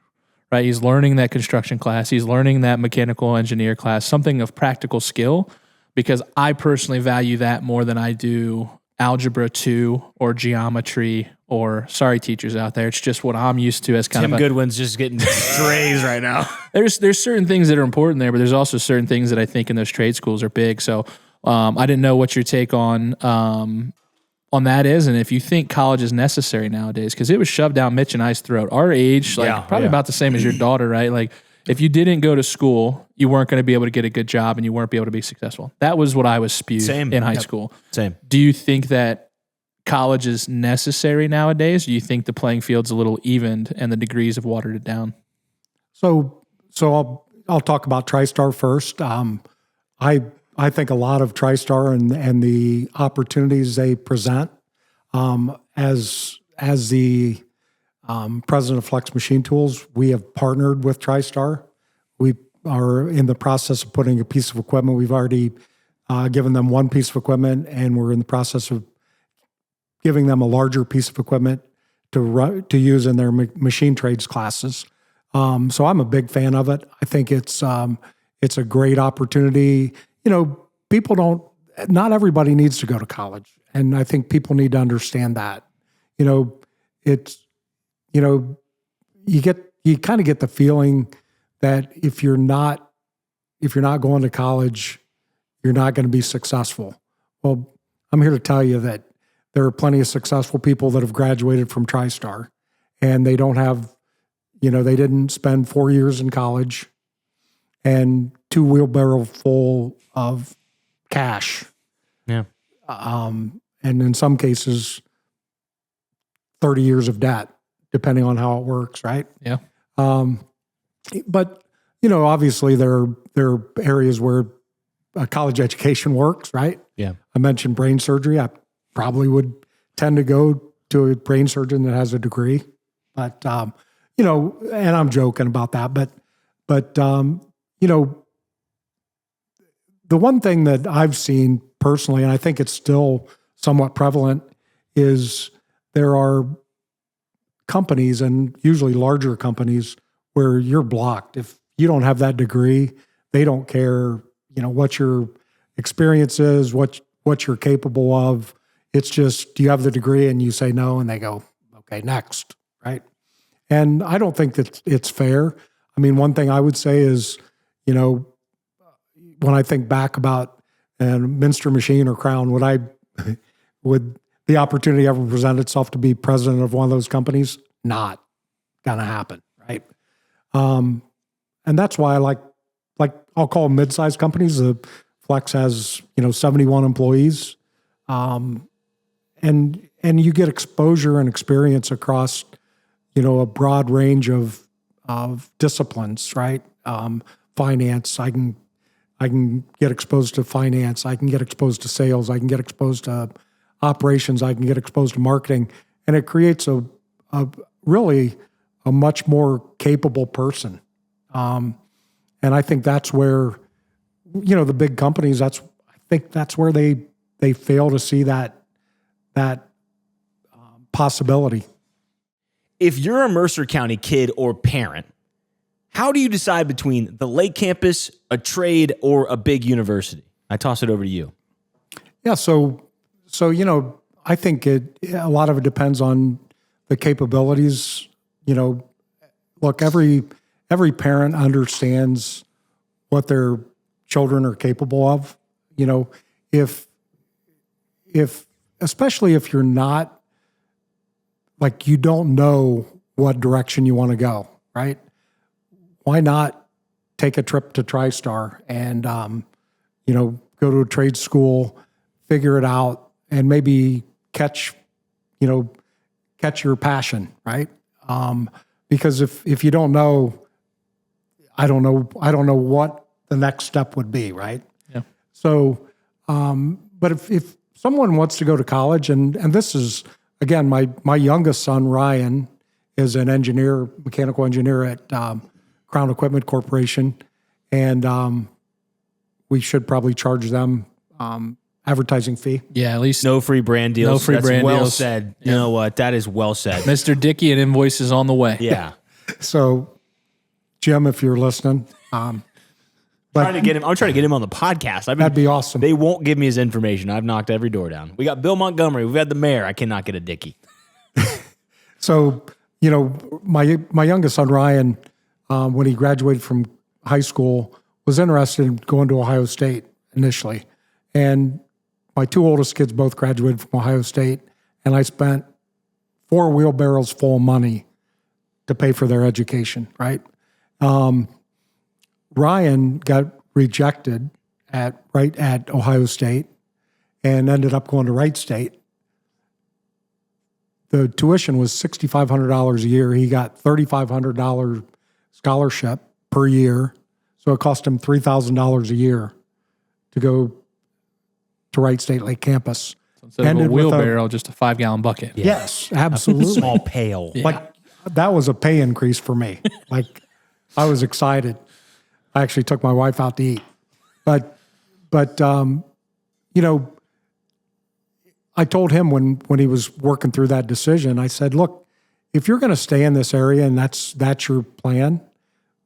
Right? He's learning that construction class. He's learning that mechanical engineer class, something of practical skill, because I personally value that more than I do Algebra 2 or geometry or, sorry, teachers out there, it's just what I'm used to as kind Tim of Goodwin's just getting strays right now. There's certain things that are important there, but there's also certain things that I think in those trade schools are big. So I didn't know what your take on that is, and if you think college is necessary nowadays, because it was shoved down Mitch and I's throat. Our age, probably about the same as your daughter, right? Like if you didn't go to school, you weren't going to be able to get a good job and you weren't be able to be successful. That was what I was spewed in high school. Same. Do you think that college is necessary nowadays? Do you think the playing field's a little evened and the degrees have watered it down? So I'll talk about TriStar first. I think a lot of TriStar and the opportunities they present. As the president of Flex Machine Tools, we have partnered with TriStar. We are in the process of putting a piece of equipment. We've already given them one piece of equipment, and we're in the process of giving them a larger piece of equipment to use in their machine trades classes. So I'm a big fan of it. I think it's a great opportunity. Not everybody needs to go to college. And I think people need to understand that. You kind of get the feeling that if you're not going to college, you're not going to be successful. Well, I'm here to tell you that there are plenty of successful people that have graduated from TriStar, and they don't have, they didn't spend 4 years in college and 2 wheelbarrow full of cash. Yeah. And in some cases, 30 years of debt, depending on how it works, right? Yeah. But, obviously there are areas where a college education works, right? Yeah. I mentioned brain surgery. I probably would tend to go to a brain surgeon that has a degree. But, and I'm joking about that, but the one thing that I've seen personally, and I think it's still somewhat prevalent, is there are companies, and usually larger companies, where you're blocked. If you don't have that degree, they don't care, what your experience is, what you're capable of. It's just, do you have the degree? And you say no, and they go, okay, next, right? And I don't think that it's fair. I mean, one thing I would say is, when I think back about Minster Machine or Crown, would the opportunity ever present itself to be president of one of those companies? Not gonna happen, right? And that's why I like I'll call them mid-sized companies. The Flex has 71 employees, and you get exposure and experience across a broad range of disciplines, right? Finance, I can get exposed to finance. I can get exposed to sales. I can get exposed to operations. I can get exposed to marketing, and it creates a really a much more capable person. And I think that's where, the big companies. I think that's where they fail to see that possibility. If you're a Mercer County kid or parent, how do you decide between the Lake campus, a trade, or a big university? I toss it over to you. Yeah, so I think a lot of it depends on the capabilities. Look, every parent understands what their children are capable of. If especially if you're not, you don't know what direction you want to go, right? Why not take a trip to TriStar and, go to a trade school, figure it out, and maybe catch your passion, right? Because if you don't know, I don't know what the next step would be, right? Yeah. So, but if someone wants to go to college, and this is, again, my youngest son, Ryan, is an engineer, mechanical engineer at Crown Equipment Corporation, and we should probably charge them advertising fee. Yeah, at least No free brand deals. No free That's brand well deals. said. You know what? That is well said. Mr. Dickey and invoices on the way. Yeah. So, Jim, if you're listening, I'm trying to get him on the podcast. that'd be awesome. They won't give me his information. I've knocked every door down. We got Bill Montgomery. We've had the mayor. I cannot get a Dickey. So, my youngest son, Ryan, when he graduated from high school, was interested in going to Ohio State initially. And my two oldest kids both graduated from Ohio State, and I spent 4 wheelbarrows full of money to pay for their education, right? Ryan got rejected at Ohio State and ended up going to Wright State. The tuition was $6,500 a year. He got $3,500 scholarship per year. So it cost him $3,000 a year to go to Wright State Lake campus. Instead of a Ended with wheelbarrow, just a 5-gallon bucket. Yes, absolutely. Small pail. That was a pay increase for me. I was excited. I actually took my wife out to eat. But I told him when he was working through that decision, I said, look, if you're going to stay in this area and that's your plan,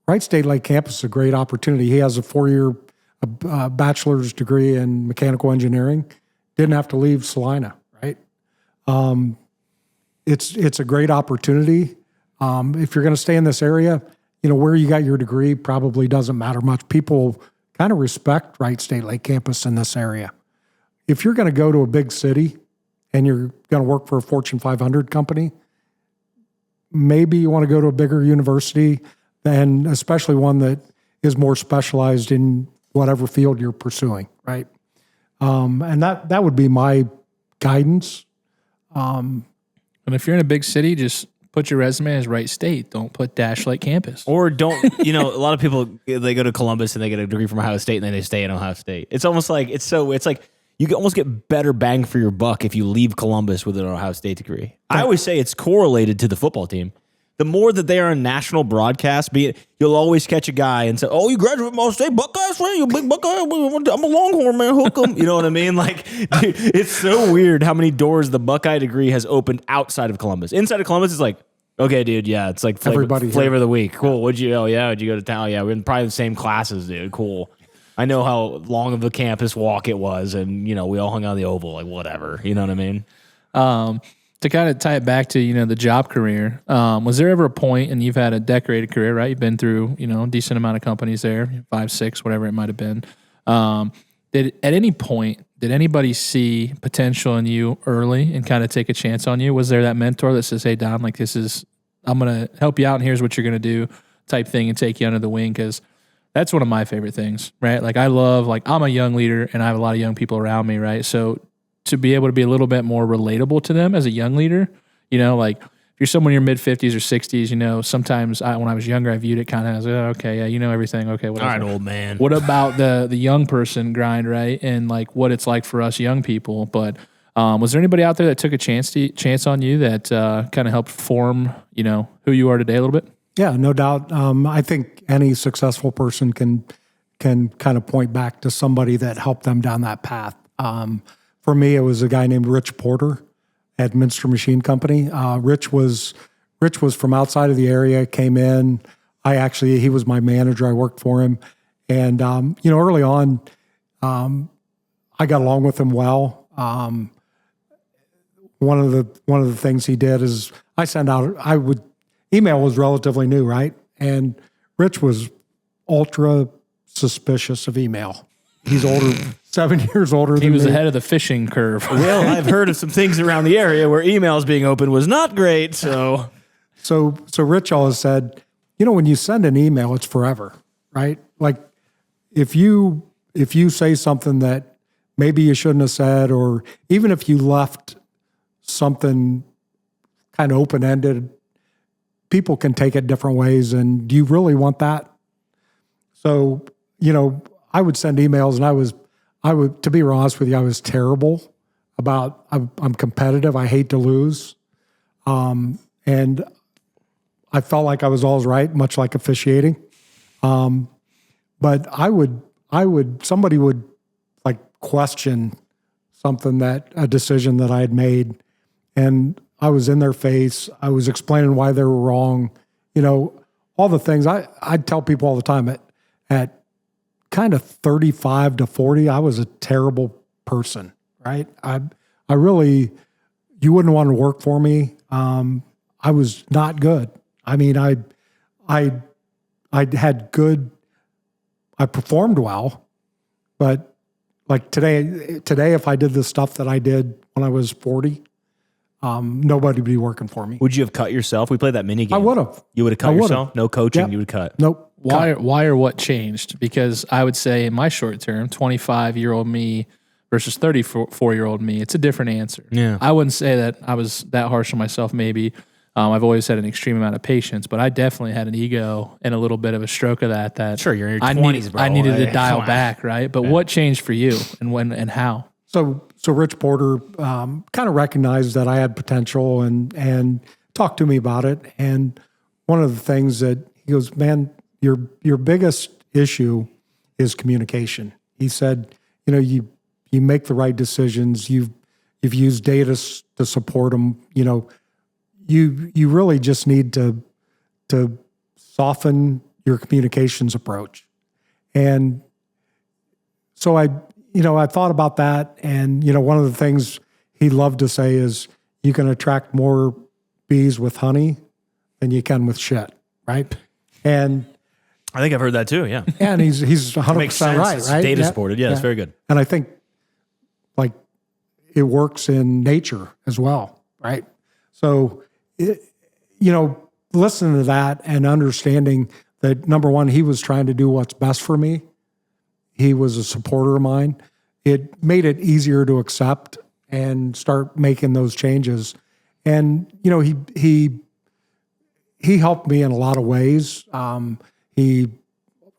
Wright State Lake Campus is a great opportunity. He has a 4-year bachelor's degree in mechanical engineering. Didn't have to leave Salina, right? It's a great opportunity. If you're going to stay in this area, where you got your degree probably doesn't matter much. People kind of respect Wright State Lake Campus in this area. If you're going to go to a big city and you're going to work for a Fortune 500 company, maybe you want to go to a bigger university, and especially one that is more specialized in whatever field you're pursuing, right? And that would be my guidance. And if you're in a big city, just put your resume as Wright State. Don't put Dash Lake Campus. Or don't, a lot of people, they go to Columbus and they get a degree from Ohio State and then they stay in Ohio State. It's almost like, it's like you can almost get better bang for your buck if you leave Columbus with an Ohio State degree. I always say it's correlated to the football team. The more that they are on national broadcast, you'll always catch a guy and say, "Oh, you graduated from Ohio State, Buckeyes, man, you big Buckeye. I'm a Longhorn, man. Hook 'em." You know what I mean? Like, dude, it's so weird how many doors the Buckeye degree has opened outside of Columbus. Inside of Columbus, it's like, okay, dude, yeah, it's like flavor of the week. Cool. Would you go to town? Yeah, we're in probably the same classes, dude. Cool. I know how long of a campus walk it was, and we all hung out the Oval, like whatever. You know what I mean? To kind of tie it back to, the job career, was there ever a point, and you've had a decorated career, right? You've been through, a decent amount of companies there, 5, 6, whatever it might have been. At any point, did anybody see potential in you early and kind of take a chance on you? Was there that mentor that says, hey, Don, like I'm going to help you out and here's what you're going to do type thing and take you under the wing? Because that's one of my favorite things, right? Like I'm a young leader and I have a lot of young people around me, right? So to be able to be a little bit more relatable to them as a young leader, like if you're someone in your mid 50s or 60s, sometimes when I was younger, I viewed it kind of as, okay, yeah, you know everything. Okay, whatever. All right, old man. What about the young person grind, right? And like what it's like for us young people. But was there anybody out there that took a chance on you that kind of helped form, who you are today a little bit? Yeah, no doubt. I think any successful person can kind of point back to somebody that helped them down that path. For me, it was a guy named Rich Porter at Minster Machine Company. Rich was from outside of the area, came in. He was my manager. I worked for him. And, early on, I got along with him well. One of the things he did is email was relatively new, right? And Rich was ultra suspicious of email. He's older, 7 years older than me. He was ahead of the fishing curve. Well, I've heard of some things around the area where emails being opened was not great. So Rich always said, when you send an email, it's forever, right? Like if you say something that maybe you shouldn't have said, or even if you left something kind of open-ended, people can take it different ways. And do you really want that? So, I would send emails, and I would, to be honest with you, I was terrible about, I'm competitive. I hate to lose. And I felt like I was always right, much like officiating. But somebody would like question a decision that I had made, and I was in their face. I was explaining why they were wrong. All the things I'd tell people all the time at kind of 35 to 40, I was a terrible person, right? I really, you wouldn't want to work for me. I was not good. I mean, I performed well, but like today, if I did the stuff that I did when I was 40, nobody would be working for me. Would you have cut yourself? We played that mini game. I would have. You would have cut yourself? No coaching, you would cut. Nope. Why or what changed? Because I would say in my short term, 25-year-old me versus 34-year-old me, it's a different answer. Yeah. I wouldn't say that I was that harsh on myself maybe. I've always had an extreme amount of patience, but I definitely had an ego and a little bit of a stroke of that. Sure, you're in your 20s, bro. I needed to dial back, right? But what changed for you and when and how? So Rich Porter kind of recognized that I had potential and talked to me about it. And one of the things that he goes, man, your biggest issue is communication. He said, you make the right decisions. You've used data to support them. You really just need to soften your communications approach. And so I thought about that. And, one of the things he loved to say is you can attract more bees with honey than you can with shit. Right. And I think I've heard that too. Yeah. And he's 100% right. It's right. data supported. Yeah, it's very good. And I think like it works in nature as well. Right. So, listening to that and understanding that, number one, he was trying to do what's best for me. He was a supporter of mine. It made it easier to accept and start making those changes. And, he helped me in a lot of ways. He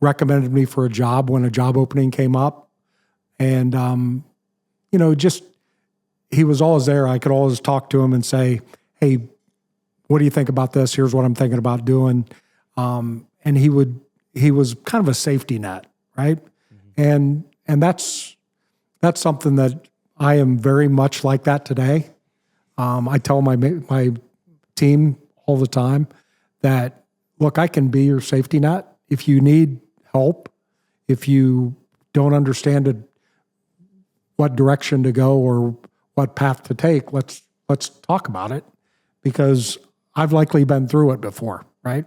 recommended me for a job when a job opening came up. And, he was always there. I could always talk to him and say, hey, what do you think about this? Here's what I'm thinking about doing. And he was kind of a safety net, right? Mm-hmm. And that's something that I am very much like that today. I tell my team all the time that, look, I can be your safety net. If you need help, if you don't understand what direction to go or what path to take, let's talk about it, because I've likely been through it before, right?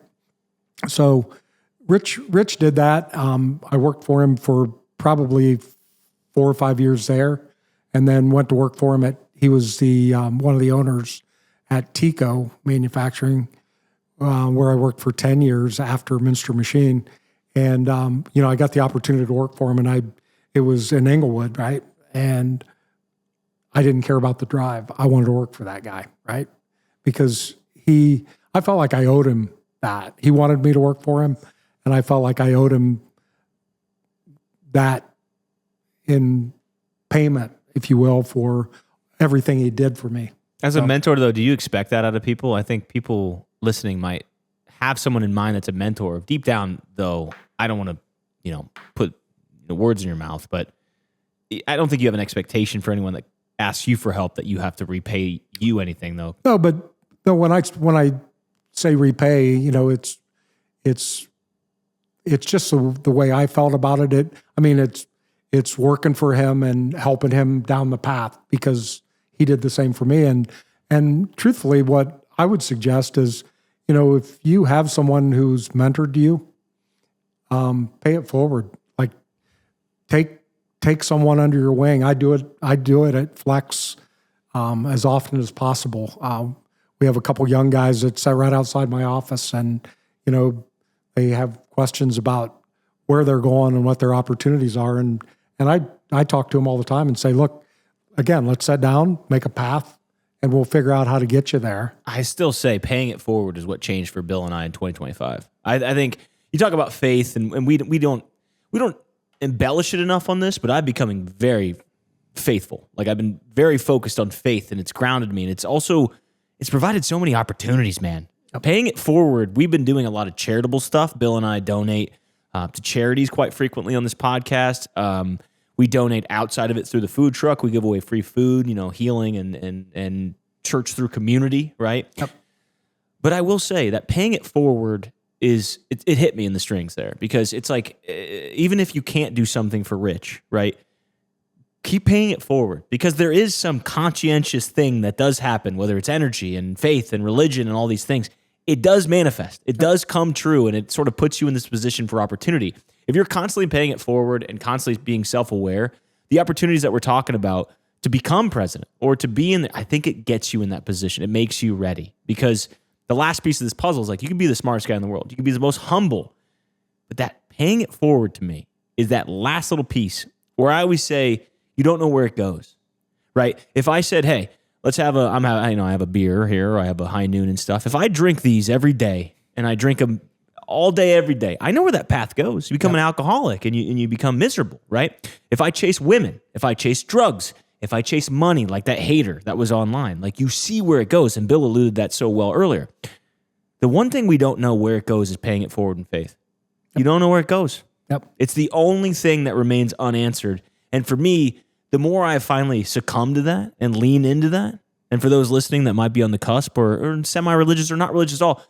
So Rich did that. I worked for him for probably 4 or 5 years there, and then went to work for him he was the one of the owners at Tico Manufacturing, where I worked for 10 years after Minster Machine. And, I got the opportunity to work for him, and it was in Englewood, right? And I didn't care about the drive. I wanted to work for that guy, right? Because I felt like I owed him that. He wanted me to work for him, and I felt like I owed him that in payment, if you will, for everything he did for me. As a mentor, though, do you expect that out of people? I think people listening might have someone in mind that's a mentor. Deep down, though, I don't want to, put words in your mouth, but I don't think you have an expectation for anyone that asks you for help that you have to repay you anything, though. No, but no. When I say repay, it's just the way I felt about it. It's working for him and helping him down the path because he did the same for me. And truthfully, what I would suggest is, if you have someone who's mentored you, pay it forward. Like take someone under your wing. I do it at Flex as often as possible. We have a couple young guys that sit right outside my office, and they have questions about where they're going and what their opportunities are, and I talk to them all the time and say, look, again, let's sit down, make a path, and we'll figure out how to get you there. I still say paying it forward is what changed for Bill and I in 2025. I think you talk about faith, and we don't embellish it enough on this, but I'm becoming very faithful. Like I've been very focused on faith, and it's grounded me, and it's provided so many opportunities, man. Paying it forward, we've been doing a lot of charitable stuff. Bill and I donate to charities quite frequently on this podcast. We donate outside of it through the food truck. We give away free food, healing and church through community, right? Yep. But I will say that paying it forward it hit me in the strings there, because it's like, even if you can't do something for Rich, right? Keep paying it forward, because there is some conscientious thing that does happen, whether it's energy and faith and religion and all these things. It does manifest. It does come true, and it sort of puts you in this position for opportunity. If you're constantly paying it forward and constantly being self-aware, the opportunities that we're talking about to become president or to be in there, I think it gets you in that position. It makes you ready, because the last piece of this puzzle is like, you can be the smartest guy in the world. You can be the most humble, but that paying it forward to me is that last little piece where I always say, you don't know where it goes, right? If I said, hey, let's have I have a beer here, or I have a high noon and stuff. If I drink these every day and I drink them all day, every day, I know where that path goes. You become an alcoholic and you become miserable, right? If I chase women, if I chase drugs, if I chase money, like that hater that was online, like you see where it goes. And Bill alluded that so well earlier. The one thing we don't know where it goes is paying it forward in faith. You don't know where it goes. Yep. It's the only thing that remains unanswered. And for me, the more I finally succumb to that and lean into that, and for those listening that might be on the cusp or semi-religious or not religious at all,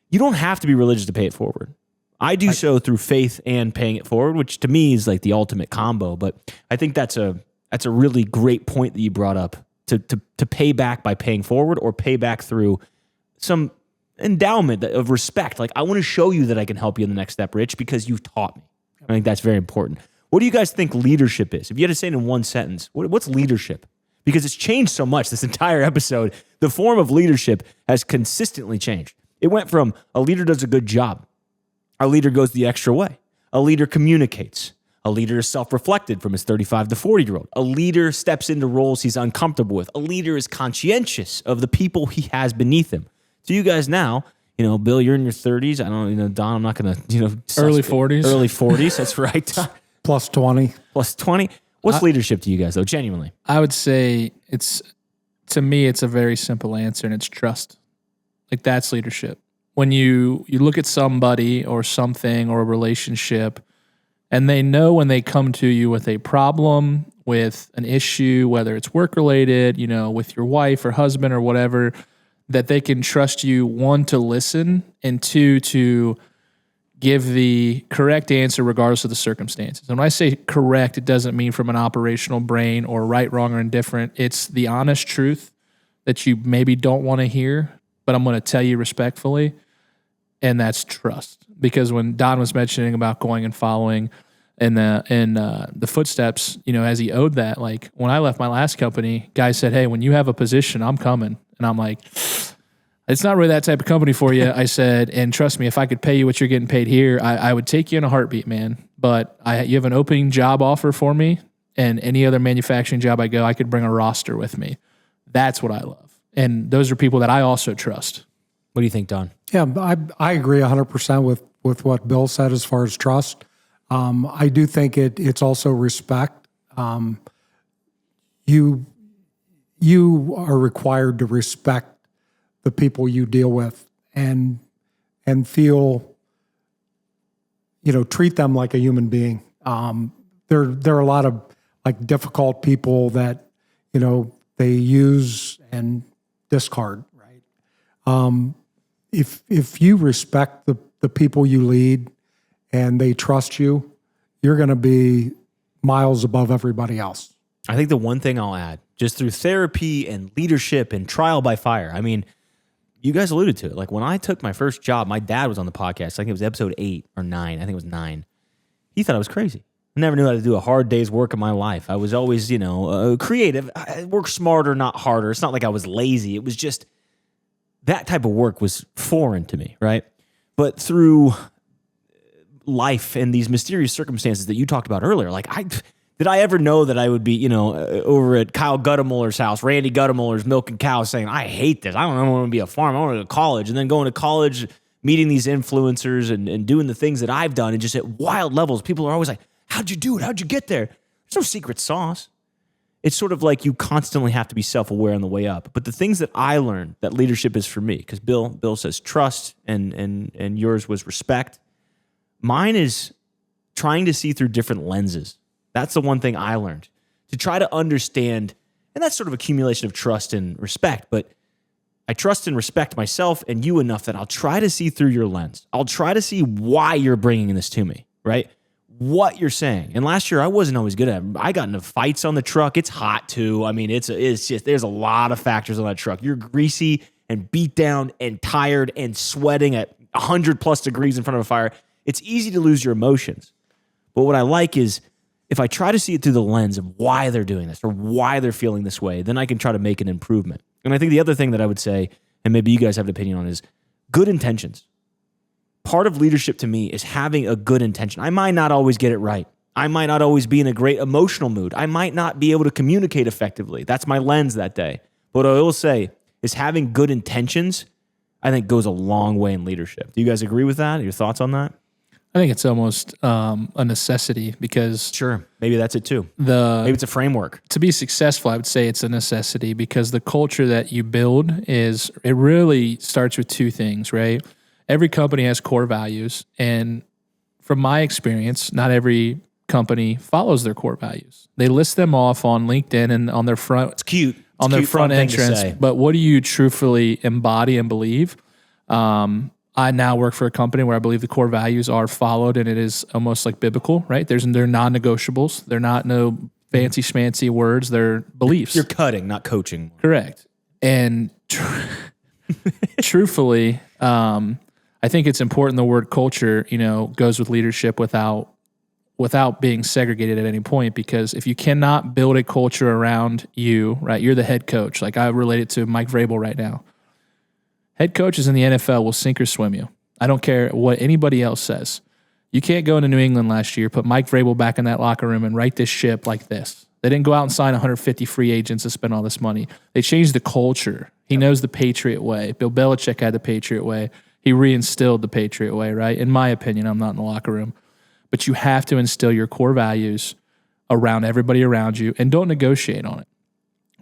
you don't have to be religious to pay it forward. I do so through faith and paying it forward, which to me is like the ultimate combo. But I think that's a really great point that you brought up, to pay back by paying forward, or pay back through some endowment of respect. Like, I want to show you that I can help you in the next step, Rich, because you've taught me. I think that's very important. What do you guys think leadership is? If you had to say it in one sentence, what's leadership? Because it's changed so much this entire episode. The form of leadership has consistently changed. It went from a leader does a good job. A leader goes the extra way. A leader communicates. A leader is self-reflected from his 35 to 40-year-old. A leader steps into roles he's uncomfortable with. A leader is conscientious of the people he has beneath him. So you guys now, Bill, you're in your 30s. I don't, Don, I'm not going to, Early 40s. Early 40s, that's right, Don. Plus 20. Plus 20. What's leadership to you guys, though, genuinely? I would say to me, it's a very simple answer, and it's trust. Like, that's leadership. When you look at somebody or something or a relationship, and they know when they come to you with a problem, with an issue, whether it's work-related, with your wife or husband or whatever, that they can trust you, one, to listen, and two, to give the correct answer regardless of the circumstances. And when I say correct, it doesn't mean from an operational brain or right, wrong, or indifferent. It's the honest truth that you maybe don't want to hear, but I'm going to tell you respectfully, and that's trust. Because when Don was mentioning about going and following in the footsteps, as he owed that. Like when I left my last company, guys said, "Hey, when you have a position, I'm coming." And I'm like, "It's not really that type of company for you." I said, "And trust me, if I could pay you what you're getting paid here, I would take you in a heartbeat, man. But you have an opening job offer for me, and any other manufacturing job I go, I could bring a roster with me." That's what I love. And those are people that I also trust. What do you think, Don? Yeah, I agree 100% with what Bill said as far as trust. I do think it's also respect. You are required to respect the people you deal with and feel, treat them like a human being. There are a lot of like difficult people that, they use and discard, right? If you respect the people you lead and they trust you, you're going to be miles above everybody else. I think the one thing I'll add, just through therapy and leadership and trial by fire, I mean, you guys alluded to it. Like when I took my first job, my dad was on the podcast. I think it was episode 8 or 9. I think it was 9. He thought I was crazy. I never knew how to do a hard day's work in my life. I was always, creative. I work smarter, not harder. It's not like I was lazy. It was just that type of work was foreign to me, right? But through life and these mysterious circumstances that you talked about earlier, like did I ever know that I would be, over at Kyle Guttemuller's house, Randy Guttemuller's milking cows saying, "I hate this. I don't want to be a farmer. I want to go to college." And then going to college, meeting these influencers and doing the things that I've done and just at wild levels. People are always like, "How'd you do it? How'd you get there?" There's no secret sauce. It's sort of like you constantly have to be self-aware on the way up. But the things that I learned that leadership is for me, because Bill says trust and yours was respect. Mine is trying to see through different lenses. That's the one thing I learned, to try to understand, and that's sort of accumulation of trust and respect, but I trust and respect myself and you enough that I'll try to see through your lens. I'll try to see why you're bringing this to me, right? What you're saying. And last year I wasn't always good at it. I got into fights on the truck. It's hot too. I mean, it's just, there's a lot of factors on that truck. You're greasy and beat down and tired and sweating at 100 plus degrees in front of a fire. It's easy to lose your emotions. But what I like is if I try to see it through the lens of why they're doing this or why they're feeling this way, then I can try to make an improvement. And I think the other thing that I would say, and maybe you guys have an opinion on, is good intentions. Part of leadership to me is having a good intention. I might not always get it right. I might not always be in a great emotional mood. I might not be able to communicate effectively. That's my lens that day. But what I will say is having good intentions, I think, goes a long way in leadership. Do you guys agree with that? Your thoughts on that? I think it's almost a necessity because sure, maybe that's it too. Maybe it's a framework. To be successful, I would say it's a necessity because the culture that you build it really starts with two things, right? Every company has core values, and from my experience, not every company follows their core values. They list them off on LinkedIn and on their front. It's cute. On their front entrance, but what do you truthfully embody and believe? I now work for a company where I believe the core values are followed, and it is almost like biblical, right? They're non-negotiables. They're not no fancy schmancy words. They're beliefs. You're cutting, not coaching. Correct. And truthfully, I think it's important the word culture, goes with leadership without being segregated at any point, because if you cannot build a culture around you, right, you're the head coach. Like I relate it to Mike Vrabel right now. Head coaches in the NFL will sink or swim you. I don't care what anybody else says. You can't go into New England last year, put Mike Vrabel back in that locker room and right this ship like this. They didn't go out and sign 150 free agents to spend all this money. They changed the culture. He knows the Patriot way. Bill Belichick had the Patriot way. He reinstilled the Patriot way, right? In my opinion, I'm not in the locker room. But you have to instill your core values around everybody around you and don't negotiate on it.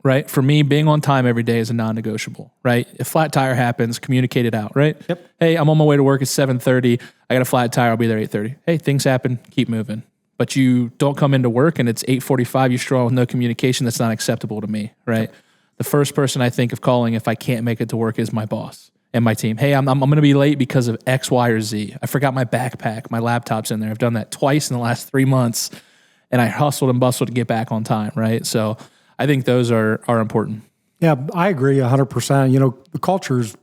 Right? For me, being on time every day is a non-negotiable, right? If flat tire happens, communicate it out, right? Yep. Hey, I'm on my way to work at 7:30. I got a flat tire. I'll be there at 8:30. Hey, things happen. Keep moving. But you don't come into work and it's 8:45. You stroll with no communication. That's not acceptable to me, right? Yep. The first person I think of calling if I can't make it to work is my boss and my team. Hey, I'm going to be late because of X, Y, or Z. I forgot my backpack. My laptop's in there. I've done that twice in the last 3 months, and I hustled and bustled to get back on time, right? So I think those are important. Yeah, I agree 100%. The culture's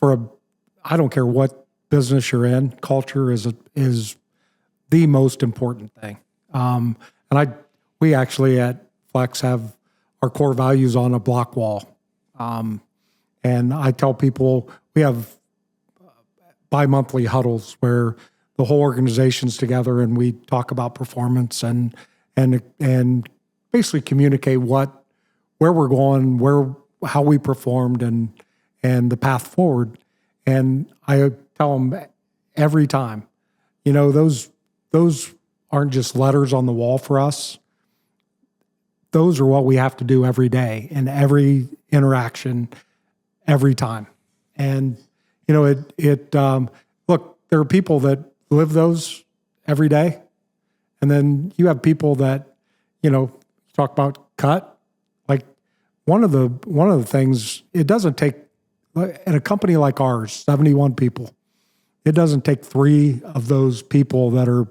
I don't care what business you're in, culture is the most important thing. We actually at Flex have our core values on a block wall. And I tell people we have bi-monthly huddles where the whole organization's together and we talk about performance and basically communicate where we're going, how we performed and the path forward. And I tell them every time, those aren't just letters on the wall for us. Those are what we have to do every day in every interaction, every time. And, look, there are people that live those every day. And then you have people that, talk about cut. Like one of the things, it doesn't take, at a company like ours, 71 people, it doesn't take 3 of those people that are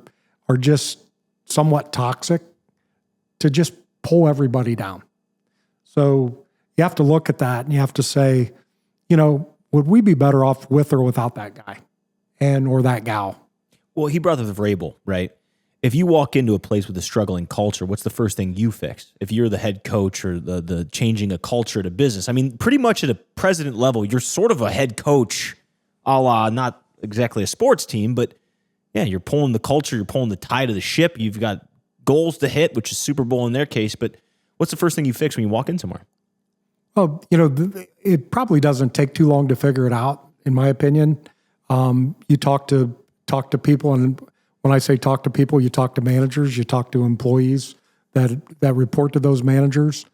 just somewhat toxic to just pull everybody down. So you have to look at that and you have to say, would we be better off with or without that guy or that gal? Well, he brought up the Vrabel, right? If you walk into a place with a struggling culture, what's the first thing you fix? If you're the head coach or the changing a culture to business, I mean, pretty much at a president level, you're sort of a head coach, a la not exactly a sports team, but yeah, you're pulling the culture, you're pulling the tide of the ship. You've got goals to hit, which is Super Bowl in their case. But what's the first thing you fix when you walk in somewhere? Well, it probably doesn't take too long to figure it out, in my opinion. You talk to people, and when I say talk to people, you talk to managers, you talk to employees that report to those managers,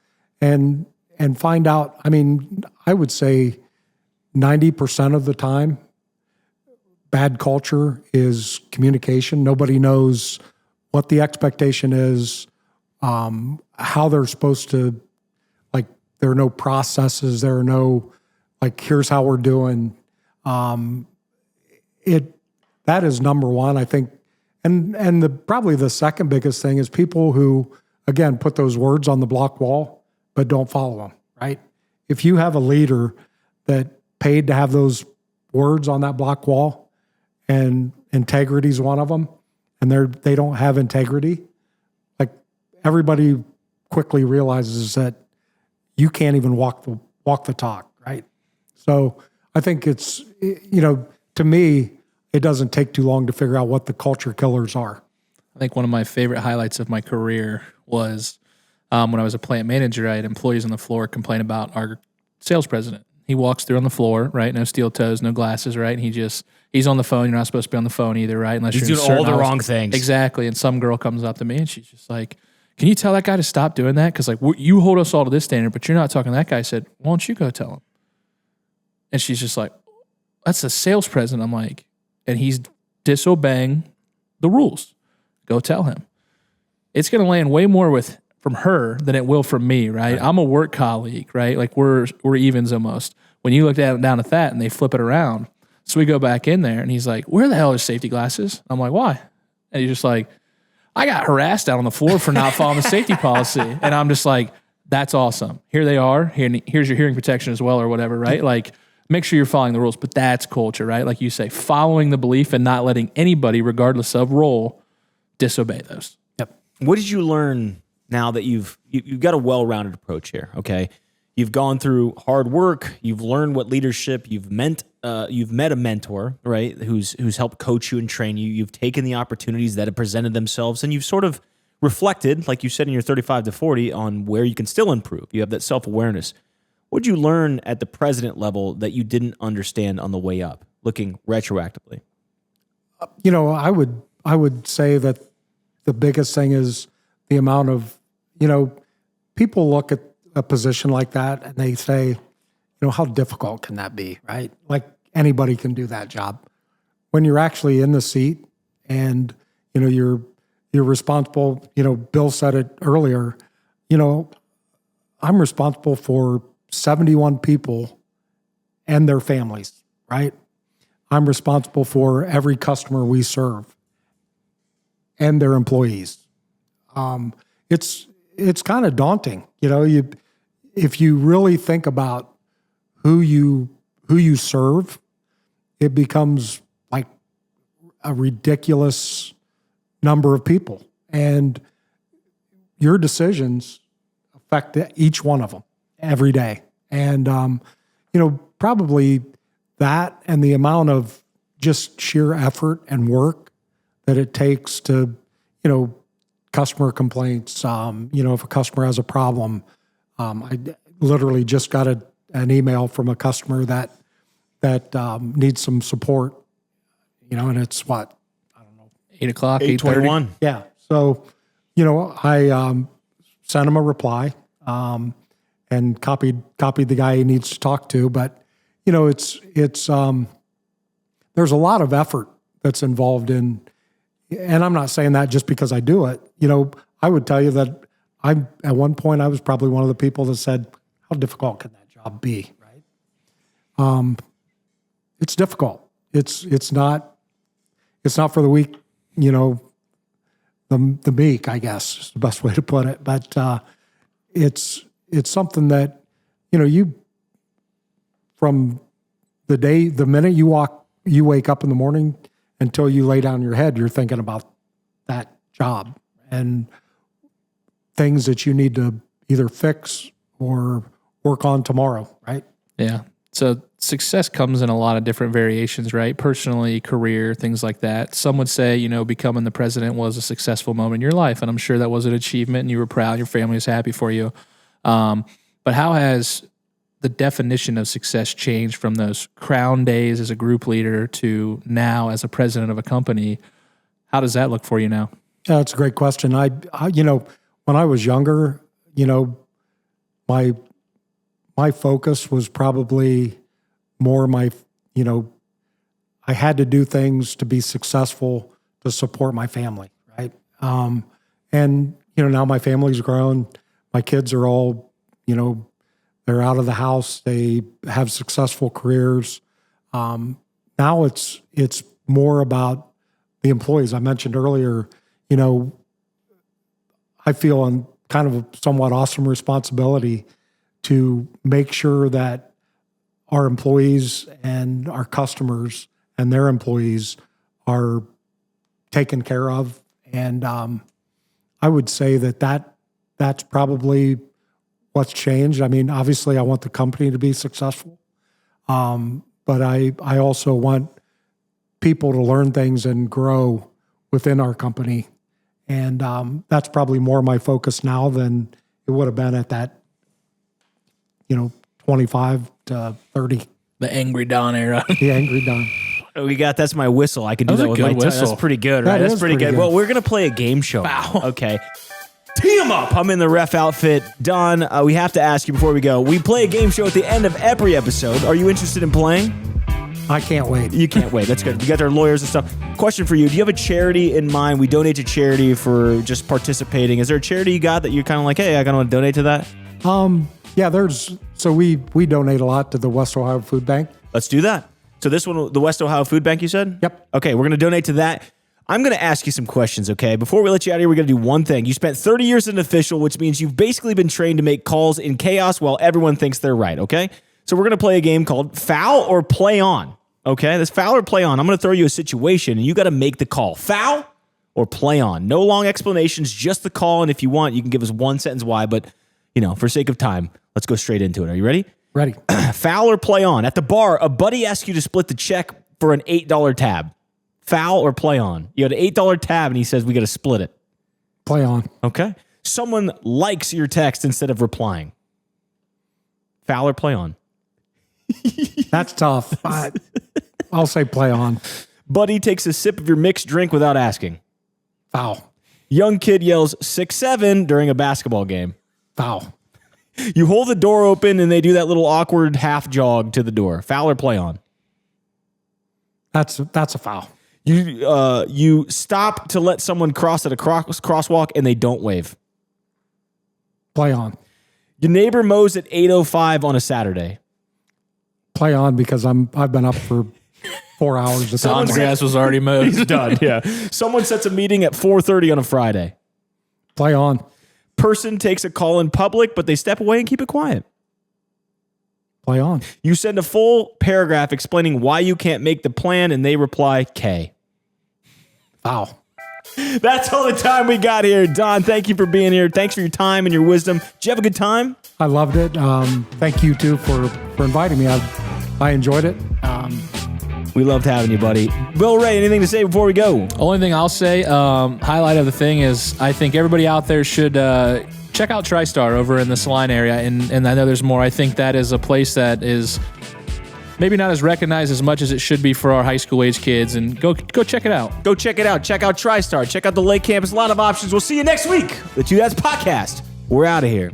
and find out. I mean, I would say 90% of the time, bad culture is communication. Nobody knows what the expectation is, how they're supposed to, like, there are no processes, there are no, like, here's how we're doing. That is number one, I think. And probably the second biggest thing is people who, again, put those words on the block wall, but don't follow them, right? If you have a leader that paid to have those words on that block wall, and integrity is one of them, and they don't have integrity, like, everybody quickly realizes that you can't even walk the talk, right? So I think it's, to me, it doesn't take too long to figure out what the culture killers are. I think one of my favorite highlights of my career was when I was a plant manager. I had employees on the floor complain about our sales president. He walks through on the floor, right? No steel toes, no glasses, right? And he's on the phone. You're not supposed to be on the phone either, right? Unless He's you're doing all the wrong things. Exactly. And some girl comes up to me and she's just like, "Can you tell that guy to stop doing that? Because, like, you hold us all to this standard, but you're not talking to that guy." I said, "Why don't you go tell him?" And she's just like, "That's the sales president." I'm like, and he's disobeying the rules. Go tell him. It's going to land way more from her than it will from me, right? I'm a work colleague, right? Like, we're evens almost. When you look down at that and they flip it around, so we go back in there and he's like, "Where the hell are safety glasses?" I'm like, "Why?" And he's just like, "I got harassed out on the floor for not following the safety policy." And I'm just like, "That's awesome. Here they are. Here's your hearing protection as well," or whatever, right? Like, make sure you're following the rules. But that's culture, right? Like you say, following the belief and not letting anybody, regardless of role, disobey those. Yep. What did you learn now that you've got a well-rounded approach here? Okay, you've gone through hard work. You've learned what leadership. You've met a mentor, right? Who's helped coach you and train you. You've taken the opportunities that have presented themselves, and you've sort of reflected, like you said in your 35 to 40, on where you can still improve. You have that self-awareness. What did you learn at the president level that you didn't understand on the way up, looking retroactively? I would say that the biggest thing is the amount of, people look at a position like that and they say, how difficult can that be, right? Like, anybody can do that job. When you're actually in the seat and, you're responsible, Bill said it earlier, I'm responsible for 71 people and their families, right? I'm responsible for every customer we serve and their employees. It's kind of daunting, if you really think about who you serve, it becomes like a ridiculous number of people, and your decisions affect each one of them every day. And, probably that and the amount of just sheer effort and work that it takes to, customer complaints, if a customer has a problem. I literally just got an email from a customer that needs some support, and it's what, 8 o'clock, 8:21. yeah. So, I sent him a reply and copied the guy he needs to talk to. But, it's there's a lot of effort that's involved in, and I'm not saying that just because I do it. I would tell you that at one point I was probably one of the people that said, how difficult can that job be, right? It's difficult. It's not for the weak, the meek, I guess is the best way to put it. But it's something that, you from the minute you wake up in the morning until you lay down your head, you're thinking about that job and things that you need to either fix or work on tomorrow, right? Yeah. So success comes in a lot of different variations, right? Personally, career, things like that. Some would say, becoming the president was a successful moment in your life, and I'm sure that was an achievement and you were proud, your family was happy for you. But how has the definition of success changed from those crown days as a group leader to now as a president of a company? How does that look for you now? Yeah, that's a great question. I when I was younger, my focus was probably more I had to do things to be successful to support my family, right? And now my family's grown. My kids are all, they're out of the house. They have successful careers. Now it's more about the employees. I mentioned earlier, I feel on kind of a somewhat awesome responsibility to make sure that our employees and our customers and their employees are taken care of. And I would say that's probably what's changed. I mean, obviously I want the company to be successful, but I also want people to learn things and grow within our company. And that's probably more my focus now than it would have been at that, 25 to 30. The Angry Don era. The Angry Don. We got, that's my whistle. I can do That that was with a my good tongue. whistle. That's pretty good, That right? That's is pretty pretty good. good. Well, we're going to play a game show. Wow. Okay. Tee 'em up. I'm in the ref outfit. Don, we have to ask you before we go. We play a game show at the end of every episode. Are you interested in playing? I can't wait. You can't wait. That's good. We got our lawyers and stuff. Question for you. Do you have a charity in mind? We donate to charity for just participating. Is there a charity you got that you're kind of like, hey, I kind of want to donate to that? Yeah, so we donate a lot to the West Ohio Food Bank. Let's do that. So this one, the West Ohio Food Bank, you said? Yep. Okay, we're going to donate to that. I'm going to ask you some questions, okay? Before we let you out of here, we're going to do one thing. You spent 30 years as an official, which means you've basically been trained to make calls in chaos while everyone thinks they're right, okay? So we're going to play a game called Foul or Play On, okay? This Foul or Play On. I'm going to throw you a situation, and you got to make the call. Foul or Play On. No long explanations, just the call, and if you want, you can give us one sentence why, but, for sake of time, let's go straight into it. Are you ready? Ready. Foul or Play On. At the bar, a buddy asks you to split the check for an $8 tab. Foul or Play On. You had an $8 tab and he says we got to split it. Play on. Okay. Someone likes your text instead of replying. Foul or Play On. That's tough. I'll say play on. Buddy takes a sip of your mixed drink without asking. Foul. Young kid yells 6'7" during a basketball game. Foul. You hold the door open and they do that little awkward half jog to the door. Foul or Play On. That's a foul. You stop to let someone cross at a crosswalk and they don't wave. Play on. Your neighbor mows at 8:05 on a Saturday. Play on because I've been up for 4 hours. Don's grass was already mowed. He's done. Yeah. Someone sets a meeting at 4:30 on a Friday. Play on. Person takes a call in public, but they step away and keep it quiet. Play on. You send a full paragraph explaining why you can't make the plan, and they reply K. Foul. That's all the time we got here. Don, thank you for being here. Thanks for your time and your wisdom. Did you have a good time? I loved it. Thank you too for inviting me. I enjoyed it. We loved having you, buddy. Bill Ray, anything to say before we go? Only thing I'll say, highlight of the thing is I think everybody out there should check out TriStar over in the Saline area. And I know there's more. I think that is a place that is maybe not as recognized as much as it should be for our high school age kids. And go check it out. Go check it out. Check out TriStar. Check out the Lake Campus. A lot of options. We'll see you next week. The 2 Dads Podcast. We're out of here.